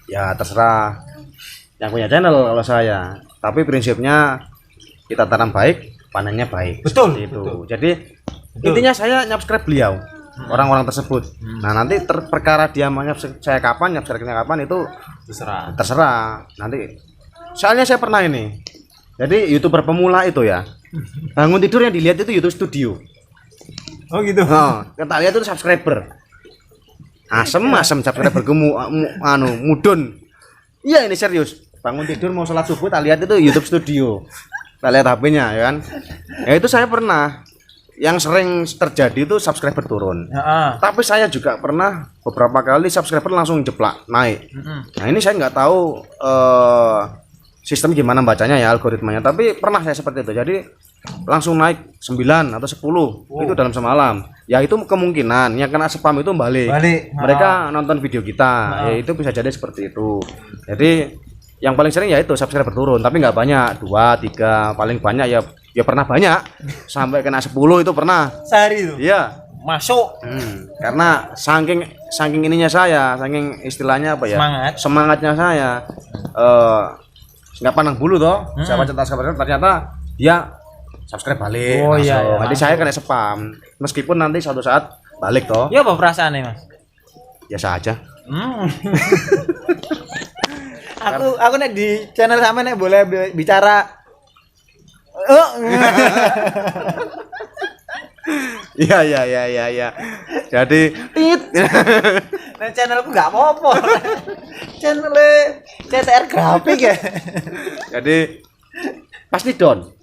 ya terserah yang punya channel kalau saya, tapi prinsipnya kita tanam baik panennya baik. Betul itu. Betul. Jadi intinya saya subscribe beliau orang-orang tersebut. Nah nanti perkara dia mau saya kapan itu terserah nanti. Soalnya saya pernah ini, jadi YouTuber pemula itu ya, bangun tidur yang dilihat itu YouTube Studio. Oh gitu. Kita lihat itu subscriber asem subscriber mudun. Iya ini serius, bangun tidur mau sholat subuh tak lihat itu YouTube Studio, tak lihat HP-nya ya kan. Ya itu saya pernah. Yang sering terjadi itu subscriber turun. Tapi saya juga pernah beberapa kali subscriber langsung jeplak naik. Nah ini saya nggak tahu sistem gimana bacanya ya algoritmanya. Tapi pernah saya seperti itu. Jadi langsung naik 9 atau 10 itu dalam semalam. Ya itu kemungkinan yang kena spam itu balik. Mereka nonton video kita. Ya itu bisa jadi seperti itu. Jadi yang paling sering ya itu subscriber turun. Tapi nggak banyak, 2, 3 paling banyak ya pernah banyak sampai kena 10 itu pernah sehari itu. Iya, masuk. Karena saking ininya saya, saking istilahnya apa ya? Semangatnya saya. Nggak pandang bulu toh. Saya baca ternyata dia subscribe balik. Oh iya. Jadi saya kena spam. Meskipun nanti suatu saat balik toh. Ya apa perasaannya, Mas? Biasa aja. Aku nek di channel sama nek boleh bicara Iya. Jadi tit. Nah, channelku nggak apa-apa. Channelnya CTR grafik ya. Jadi pasti don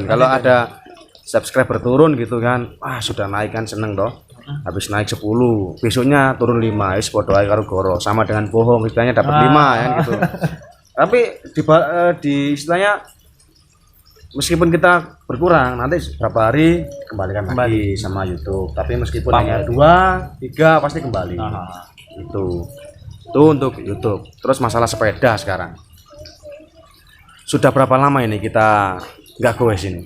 kalau ada subscriber turun gitu kan, sudah naik kan seneng toh. Habis naik 10 besoknya turun 5, wis padha ae karo goro, sama dengan bohong istilahnya dapat 5 kan gitu. Tapi di istilahnya meskipun kita berkurang nanti beberapa hari kembalikan lagi sama YouTube, tapi meskipun hanya 2, 3 pasti kembali. Itu untuk YouTube. Terus masalah sepeda sekarang, sudah berapa lama ini kita nggak goes ini?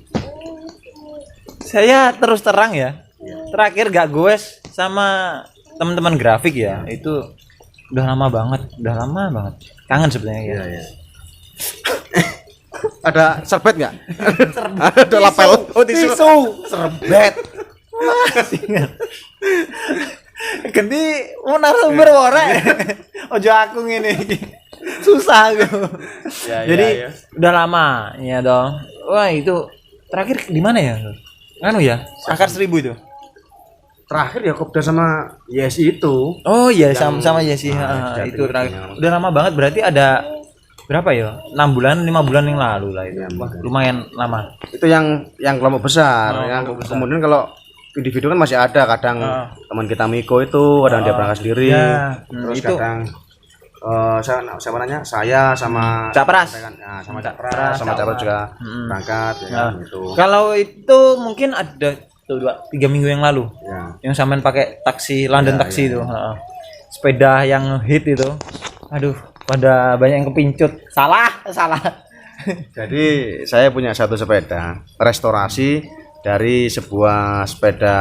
Saya terus terang ya, terakhir gak goes sama teman-teman grafik ya, itu udah lama banget, kangen sebenarnya ya. Iya. Ada serbet nggak? Ada lapel. Tisu. Serbet. Ganti narasumber ora. Ojo aku ngene iki. Susah aku. Jadi udah lama ya dong. Wah, itu terakhir di mana ya? Anu ya, Akar 1000 itu. Terakhir ya Kopda sama Yesi itu. Oh iya, sama Yesi. Itu terakhir. Udah lama banget, berarti ada berapa ya? 6 bulan, 5 bulan yang lalu lah itu. Lumayan lama. Itu yang kelompok besar. Kemudian kalau individu kan masih ada, kadang teman kita Miko itu kadang dia berangkat sendiri. Terus itu kadang siapa nanya? Saya sama Capras. Sama Capras juga berangkat ya, gitu. Kalau itu mungkin ada 2-3 minggu yang lalu. Yang sampean pakai taksi London taksi itu. Sepeda yang hit itu. Aduh, pada banyak yang kepincut. Salah. Jadi saya punya satu sepeda restorasi dari sebuah sepeda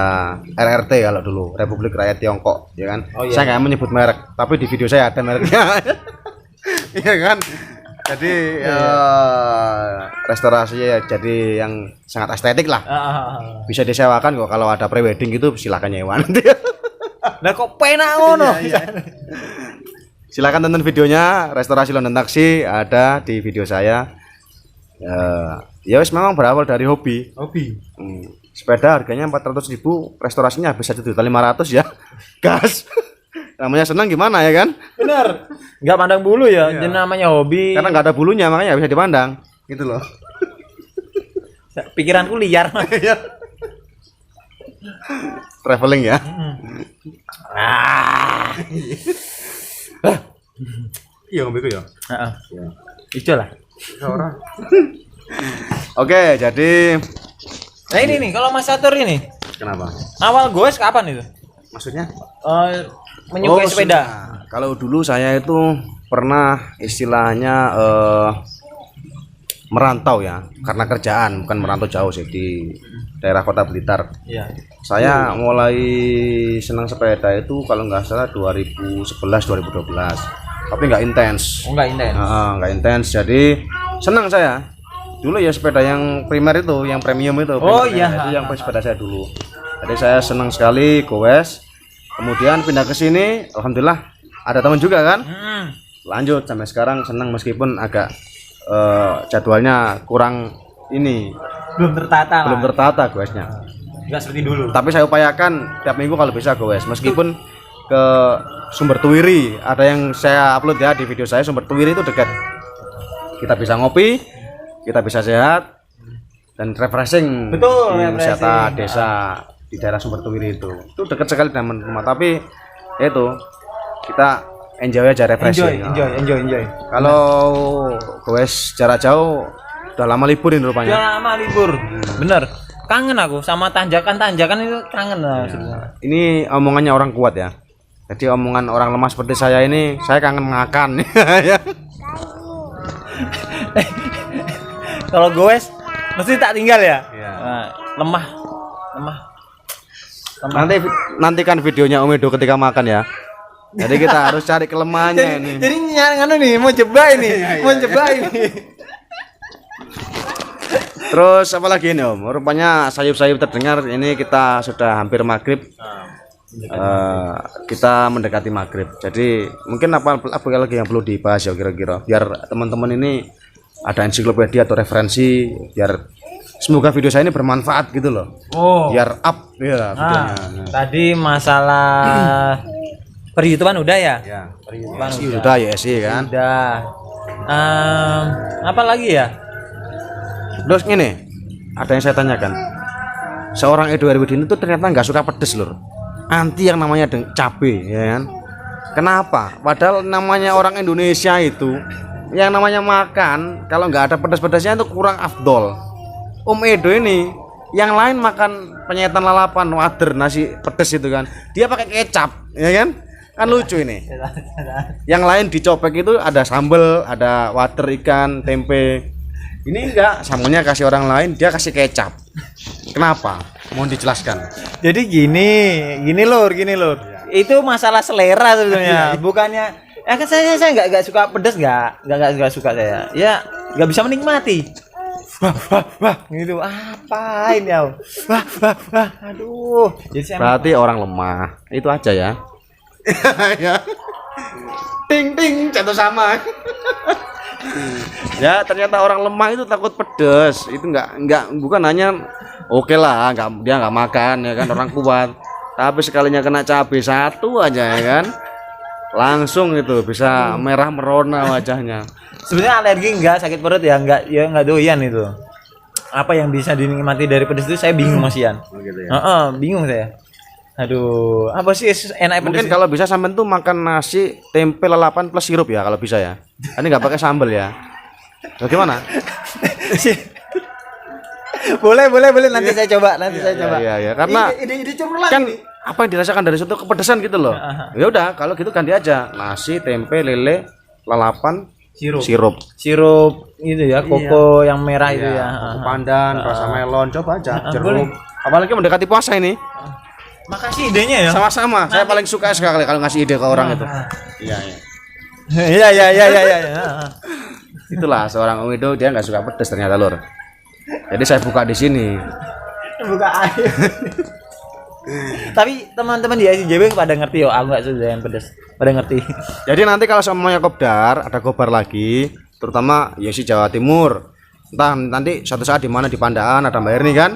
RRT kalau dulu, Republik Rakyat Tiongkok, ya kan? Saya nggak menyebut merek, tapi di video saya ada mereknya. Iya kan? Jadi restorasi ya, jadi yang sangat estetik lah. Bisa disewakan kok, kalau ada prewedding gitu silakan nyewa nanti. Lah kok penak ngono? Silakan tonton videonya, restorasi London taksi ada di video saya. Ya wis memang berawal dari hobi. Sepeda harganya 400.000, restorasinya habis 1.500.000 ya. Gas. Namanya senang gimana ya kan? Benar. Enggak pandang bulu ya, jadi namanya hobi. Karena nggak ada bulunya makanya bisa dipandang. Gitu loh. Pikiranku liar. Traveling ya. Iya ngombe itu ya. Ijo lah. Oke, jadi nah ini nih, kalau Mas Satur ini kenapa? awal goes kapan itu? Maksudnya? Menyukai sepeda. Kalau dulu saya itu pernah istilahnya merantau ya, karena kerjaan, bukan merantau jauh sih, di daerah Kota Blitar. Saya mulai senang sepeda itu kalau nggak salah 2011-2012, tapi nggak intens. Nggak intens, jadi senang saya. Dulu ya sepeda yang primer itu, yang premium itu. Itu yang sepeda saya dulu. Jadi saya senang sekali goes. Kemudian pindah ke sini, alhamdulillah ada teman juga kan. Lanjut sampai sekarang senang meskipun agak jadwalnya kurang ini. Belum tertata goesnya. Enggak seperti dulu. Tapi saya upayakan tiap minggu kalau bisa goes, meskipun ke Sumber Tuwiri. Ada yang saya upload ya di video saya, Sumber Tuwiri itu dekat. Kita bisa ngopi, kita bisa sehat dan refreshing. Betul, di wisata desa di daerah Sumber Tuwiri itu dekat sekali dengan rumah, tapi itu kita enjoy aja, refreshing. Enjoy. Kalau goes jarak jauh udah lama liburin rupanya. Udah lama libur. Bener, kangen aku sama tanjakan itu, kangen lah. Ini omongannya orang kuat ya, jadi omongan orang lemah seperti saya ini, saya kangen makan. Kalau goes mesti tak tinggal ya. Lemah. Nantikan videonya Om Edo ketika makan ya. Jadi kita harus cari kelemahannya ini. Jadi nyari nih, mau jebak ini. Terus apa lagi ini Om? Rupanya sayup-sayup terdengar ini, kita sudah hampir maghrib. Kita mendekati maghrib. Jadi mungkin apa lagi yang perlu dibahas ya kira-kira, biar teman-teman ini ada ensiklopedia atau referensi, biar Semoga video saya ini bermanfaat gitu loh. Oh. Biar up ya videonya. Tadi masalah per YouTubean udah ya? Ya, YouTubean udah ya sih kan. Udah. Apa lagi ya? Terus gini, ada yang saya tanyakan. Seorang Edo Herwudin itu ternyata nggak suka pedes lur. Anti yang namanya cabe, ya kan? Kenapa? Padahal namanya orang Indonesia itu yang namanya makan kalau nggak ada pedas-pedasnya itu kurang afdol. Om Edo ini yang lain makan penyetan lalapan wader nasi pedes itu kan dia pakai kecap ya kan lucu ini. Yang lain dicopek itu ada sambel, ada wader ikan tempe, ini enggak, sambelnya kasih orang lain, dia kasih kecap. Kenapa? Mohon dijelaskan. Jadi gini lur itu masalah selera sebenarnya. Bukannya ya kan saya nggak suka pedes, nggak suka saya ya nggak bisa menikmati. Wah gitu apain ya aduh. Jadi berarti orang lemah itu aja ya. Ya ting ting jatuh sama. Ya ternyata orang lemah itu takut pedes, itu enggak bukan hanya oke lah dia nggak makan ya kan orang kuat, tapi sekalinya kena cabai satu aja ya kan langsung itu bisa merah merona wajahnya. Sebenarnya alergi enggak, sakit perut ya enggak doyan itu. Apa yang bisa dinikmati dari pedas itu saya bingung Masian. Oh gitu ya. Bingung saya. Aduh, apa sih enak pedas? Mungkin kalau bisa sampean tuh makan nasi tempe lalapan plus sirup ya kalau bisa ya. Ini nggak pakai sambal ya. Bagaimana? boleh nanti saya coba, saya coba. Iya, karena ide kan apa yang dirasakan dari soto kepedesan gitu loh. Ya udah, kalau gitu ganti aja nasi, tempe, lele, lalapan, sirup itu ya, koko yang merah itu ya. Koko pandan, rasa melon, coba aja. Jeruk. Apalagi mendekati puasa ini. Makasih idenya ya. Sama-sama. Saya paling suka sekali kalau ngasih ide ke orang itu. Iya. Itulah seorang Om Edo, dia nggak suka pedas ternyata lur. Jadi saya buka di sini. Buka air. Tapi teman-teman di ICJB pada ngerti yo, aku nggak suka yang pedas. Pada ngerti. Jadi nanti kalau semuanya kopdar, ada kobar lagi, terutama Yosi Jawa Timur. Entah nanti suatu saat di mana di Pandaan ada Mbak Erni kan,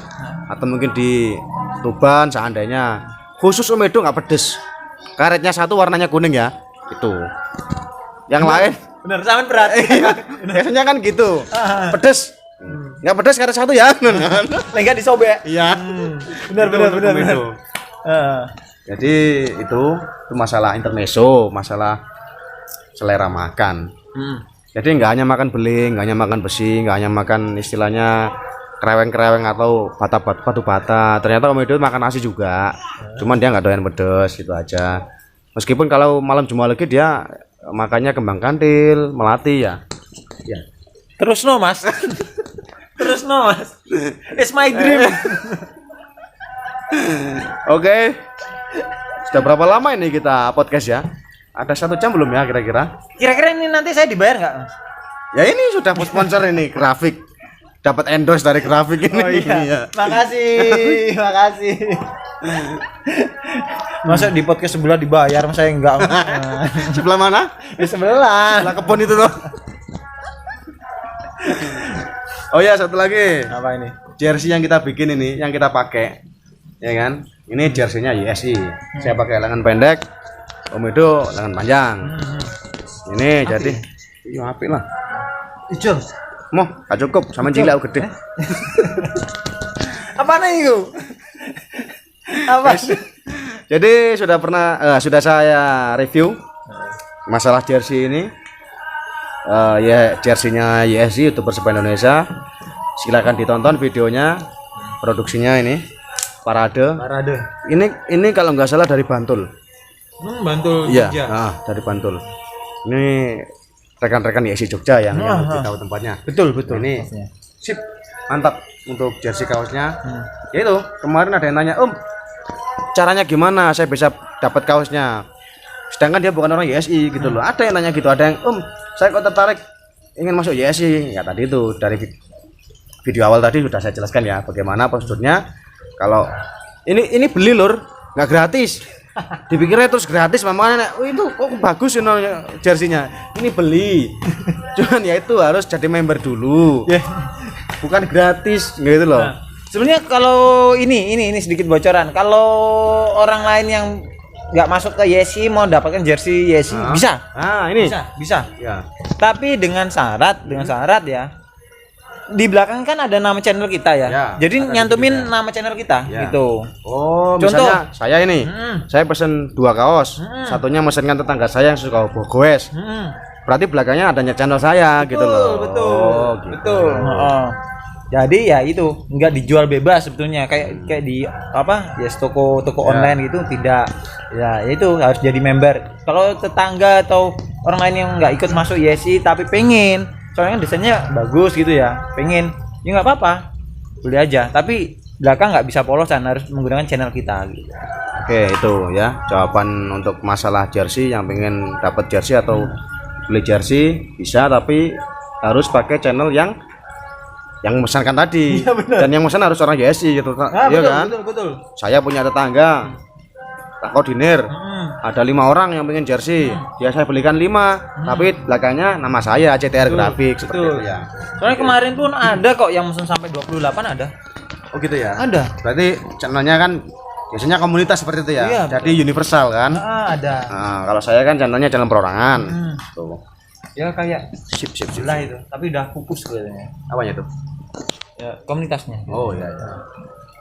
atau mungkin di Tuban seandainya. Khusus Om Edo nggak pedes. Karetnya satu warnanya kuning ya, itu. Yang lain. Bener, sama berarti. Biasanya kan gitu. Pedes. Nggak pedes karet satu ya. Enggak disobek. Iya. Benar. Jadi itu masalah intermezzo, masalah selera makan. Jadi nggak hanya makan beling, nggak hanya makan besi, nggak hanya makan istilahnya kereweng-kereweng atau batu bata. Ternyata Om Edo makan nasi juga, cuman dia nggak doyan pedes gitu aja. Meskipun kalau malam Jumat lagi dia makannya kembang kantil, melati ya. Terus no mas. It's my dream. Oke. Sudah berapa lama ini kita podcast ya? Ada 1 jam belum ya kira-kira? Kira-kira ini nanti saya dibayar nggak mas? Ya ini sudah sponsor ini grafik. Dapat endorse dari grafik ini. Oh iya. Makasih. Masa di podcast sebelah dibayar, masa saya enggak? Sebelah mana? Di sebelah. Sebelah kebun itu loh. Oh ya, satu lagi. Apa ini? Jersey yang kita bikin ini, yang kita pakai, ya kan? Ini jersey-nya YSI. Saya pakai lengan pendek, Om Edo lengan panjang. Ini jadi, iya apik lah. Ijo. Moh, gak cukup, sama cilik aku gede. Apa nih itu? Apa? Jadi sudah saya review masalah jersey ini. Ya jersey-nya YSI YouTuber Sepeda Indonesia. Silakan ditonton videonya. Produksinya ini Parade. Ini kalau nggak salah dari Bantul. Bantul Iya, Jogja. dari Bantul. Ini rekan-rekan YSI Jogja yang tahu tempatnya. Betul. Ini sip, mantap untuk jersey kaosnya. Ya itu, kemarin ada yang nanya, Om, caranya gimana saya bisa dapat kaosnya? Sedangkan dia bukan orang YSI gitu loh. Ada yang nanya gitu, ada yang, Om, saya kok tertarik ingin masuk YSI. Ya tadi itu dari video awal tadi sudah saya jelaskan ya bagaimana prosedurnya. Kalau ini beli lur, nggak gratis. Dipikirnya terus gratis, mamanya itu kok bagus ini jersey-nya. Ini beli. Cuman ya itu harus jadi member dulu. bukan gratis gitu loh. Nah, sebenarnya kalau ini sedikit bocoran. Kalau orang lain yang nggak masuk ke Yesi mau dapatkan jersey Yesi bisa. Ini Bisa. ya. Tapi dengan syarat ya. Di belakang kan ada nama channel kita ya. Ya, Jadi ada nyantumin di nama channel kita Ya. gitu. Oh, Contoh. misalnya saya ini, saya pesen 2 kaos, satunya mesenkan tetangga saya yang suka goes. Berarti belakangnya adanya channel saya gitu loh. Betul. Oh, gitu. Betul. Jadi ya itu nggak dijual bebas sebetulnya kayak di apa ya toko online gitu tidak. Ya itu harus jadi member. Kalau tetangga atau orang lain yang nggak ikut masuk Yesi tapi pengen, soalnya desainnya bagus gitu ya, pengen ya nggak apa-apa, beli aja. Tapi belakang nggak bisa polosan, harus menggunakan channel kita. Gitu. Oke, itu ya jawaban untuk masalah jersey. Yang pengen dapat jersey atau beli jersey bisa, tapi harus pakai channel yang memesankan tadi. Dan yang memesan harus orang Yesi gitu, iya kan? Betul. Saya punya tetangga tak koordinir, ada 5 orang yang pengen jersey, dia saya belikan 5, tapi belakangnya nama saya CTR Grafik seperti itu ya. Soalnya kemarin pun ada kok yang mesen sampai 28 ada. Oh gitu ya. Ada. Berarti channelnya kan biasanya komunitas seperti itu ya. Iya, jadi universal kan. Ada. Nah, kalau saya kan channelnya channel perorangan. Tuh. Ya kayak Sip. lah itu, tapi udah pupus kayaknya. Apanya tuh? Ya komunitasnya. Oh iya.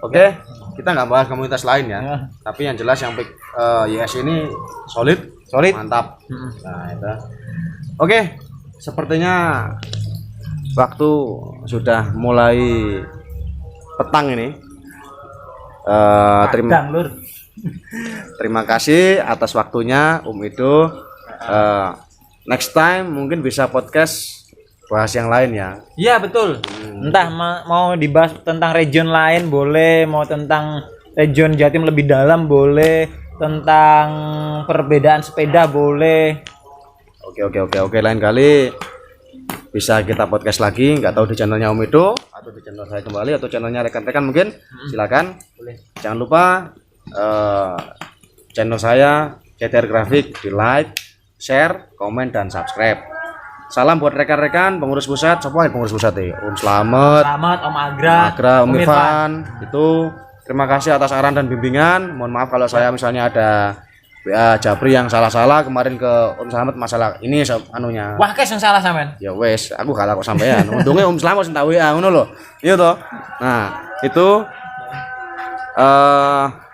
Oke, kita nggak bahas komunitas lain ya. Ya. Tapi yang jelas yang YS ini solid, mantap. Nah, itu. Oke, sepertinya waktu sudah mulai petang ini. Terima kasih atas waktunya Ido. Next time mungkin bisa podcast bahas yang lain ya. Iya betul. Entah mau dibahas tentang region lain boleh, mau tentang region Jatim lebih dalam boleh, tentang perbedaan sepeda boleh. Oke, lain kali bisa kita podcast lagi, nggak tahu di channelnya Ido atau di channel saya kembali atau channelnya rekan-rekan mungkin. Silakan. Boleh. Jangan lupa channel saya CTR Grafik di like, share, komen dan subscribe. Salam buat rekan-rekan pengurus pusat, siapa yang pengurus pusat ya? Om Slamet, Om Agra, Om Irfan. Itu terima kasih atas saran dan bimbingan. Mohon maaf kalau saya misalnya ada WA Japri yang salah-salah kemarin ke Om Slamet masalah ini anunya. Wah, kes yang salah sampean. Ya wes, aku kalah kok sampean. Untungnya Om Slamet sing tak WA ngono lho. Iya toh. Nah, itu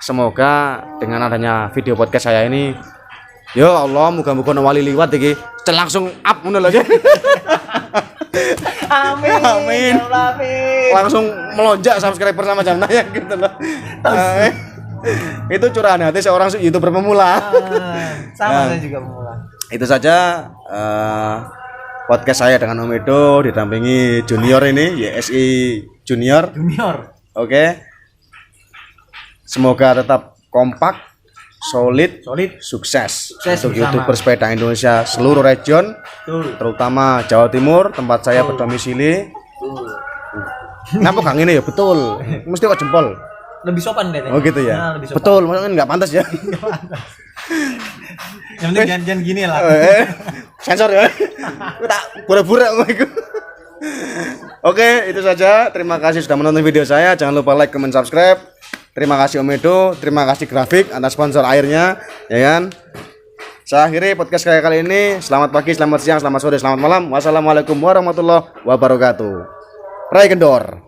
semoga dengan adanya video podcast saya ini, ya Allah, muga-muga wali liwat iki langsung up ngono lho. Amin. Langsung melonjak subscriber sama jam tayang gitu loh. Itu curahan hati seorang YouTuber pemula. Sama saya juga pemula. Itu saja podcast saya dengan Om Ido didampingi junior ini, YSI Junior. Oke. Semoga tetap kompak, solid, sukses untuk YouTuber sepeda Indonesia seluruh region, terutama Jawa Timur tempat saya berdomisili. Kenapa kang ini ya betul, mesti kok jempol. Lebih sopan deh. Oh gitu ya. Betul, maksudnya nggak pantas ya. Yang penting jangan gini lah. Sensor ya. Tak pura-pura ngomongku. Oke, itu saja. Terima kasih sudah menonton video saya. Jangan lupa like, comment, subscribe. Terima kasih Om Ido, terima kasih Grafik atas sponsor airnya, ya kan. Saya akhiri podcast saya kali ini. Selamat pagi, selamat siang, selamat sore, selamat malam. Wassalamualaikum warahmatullahi wabarakatuh. Rai Kendor.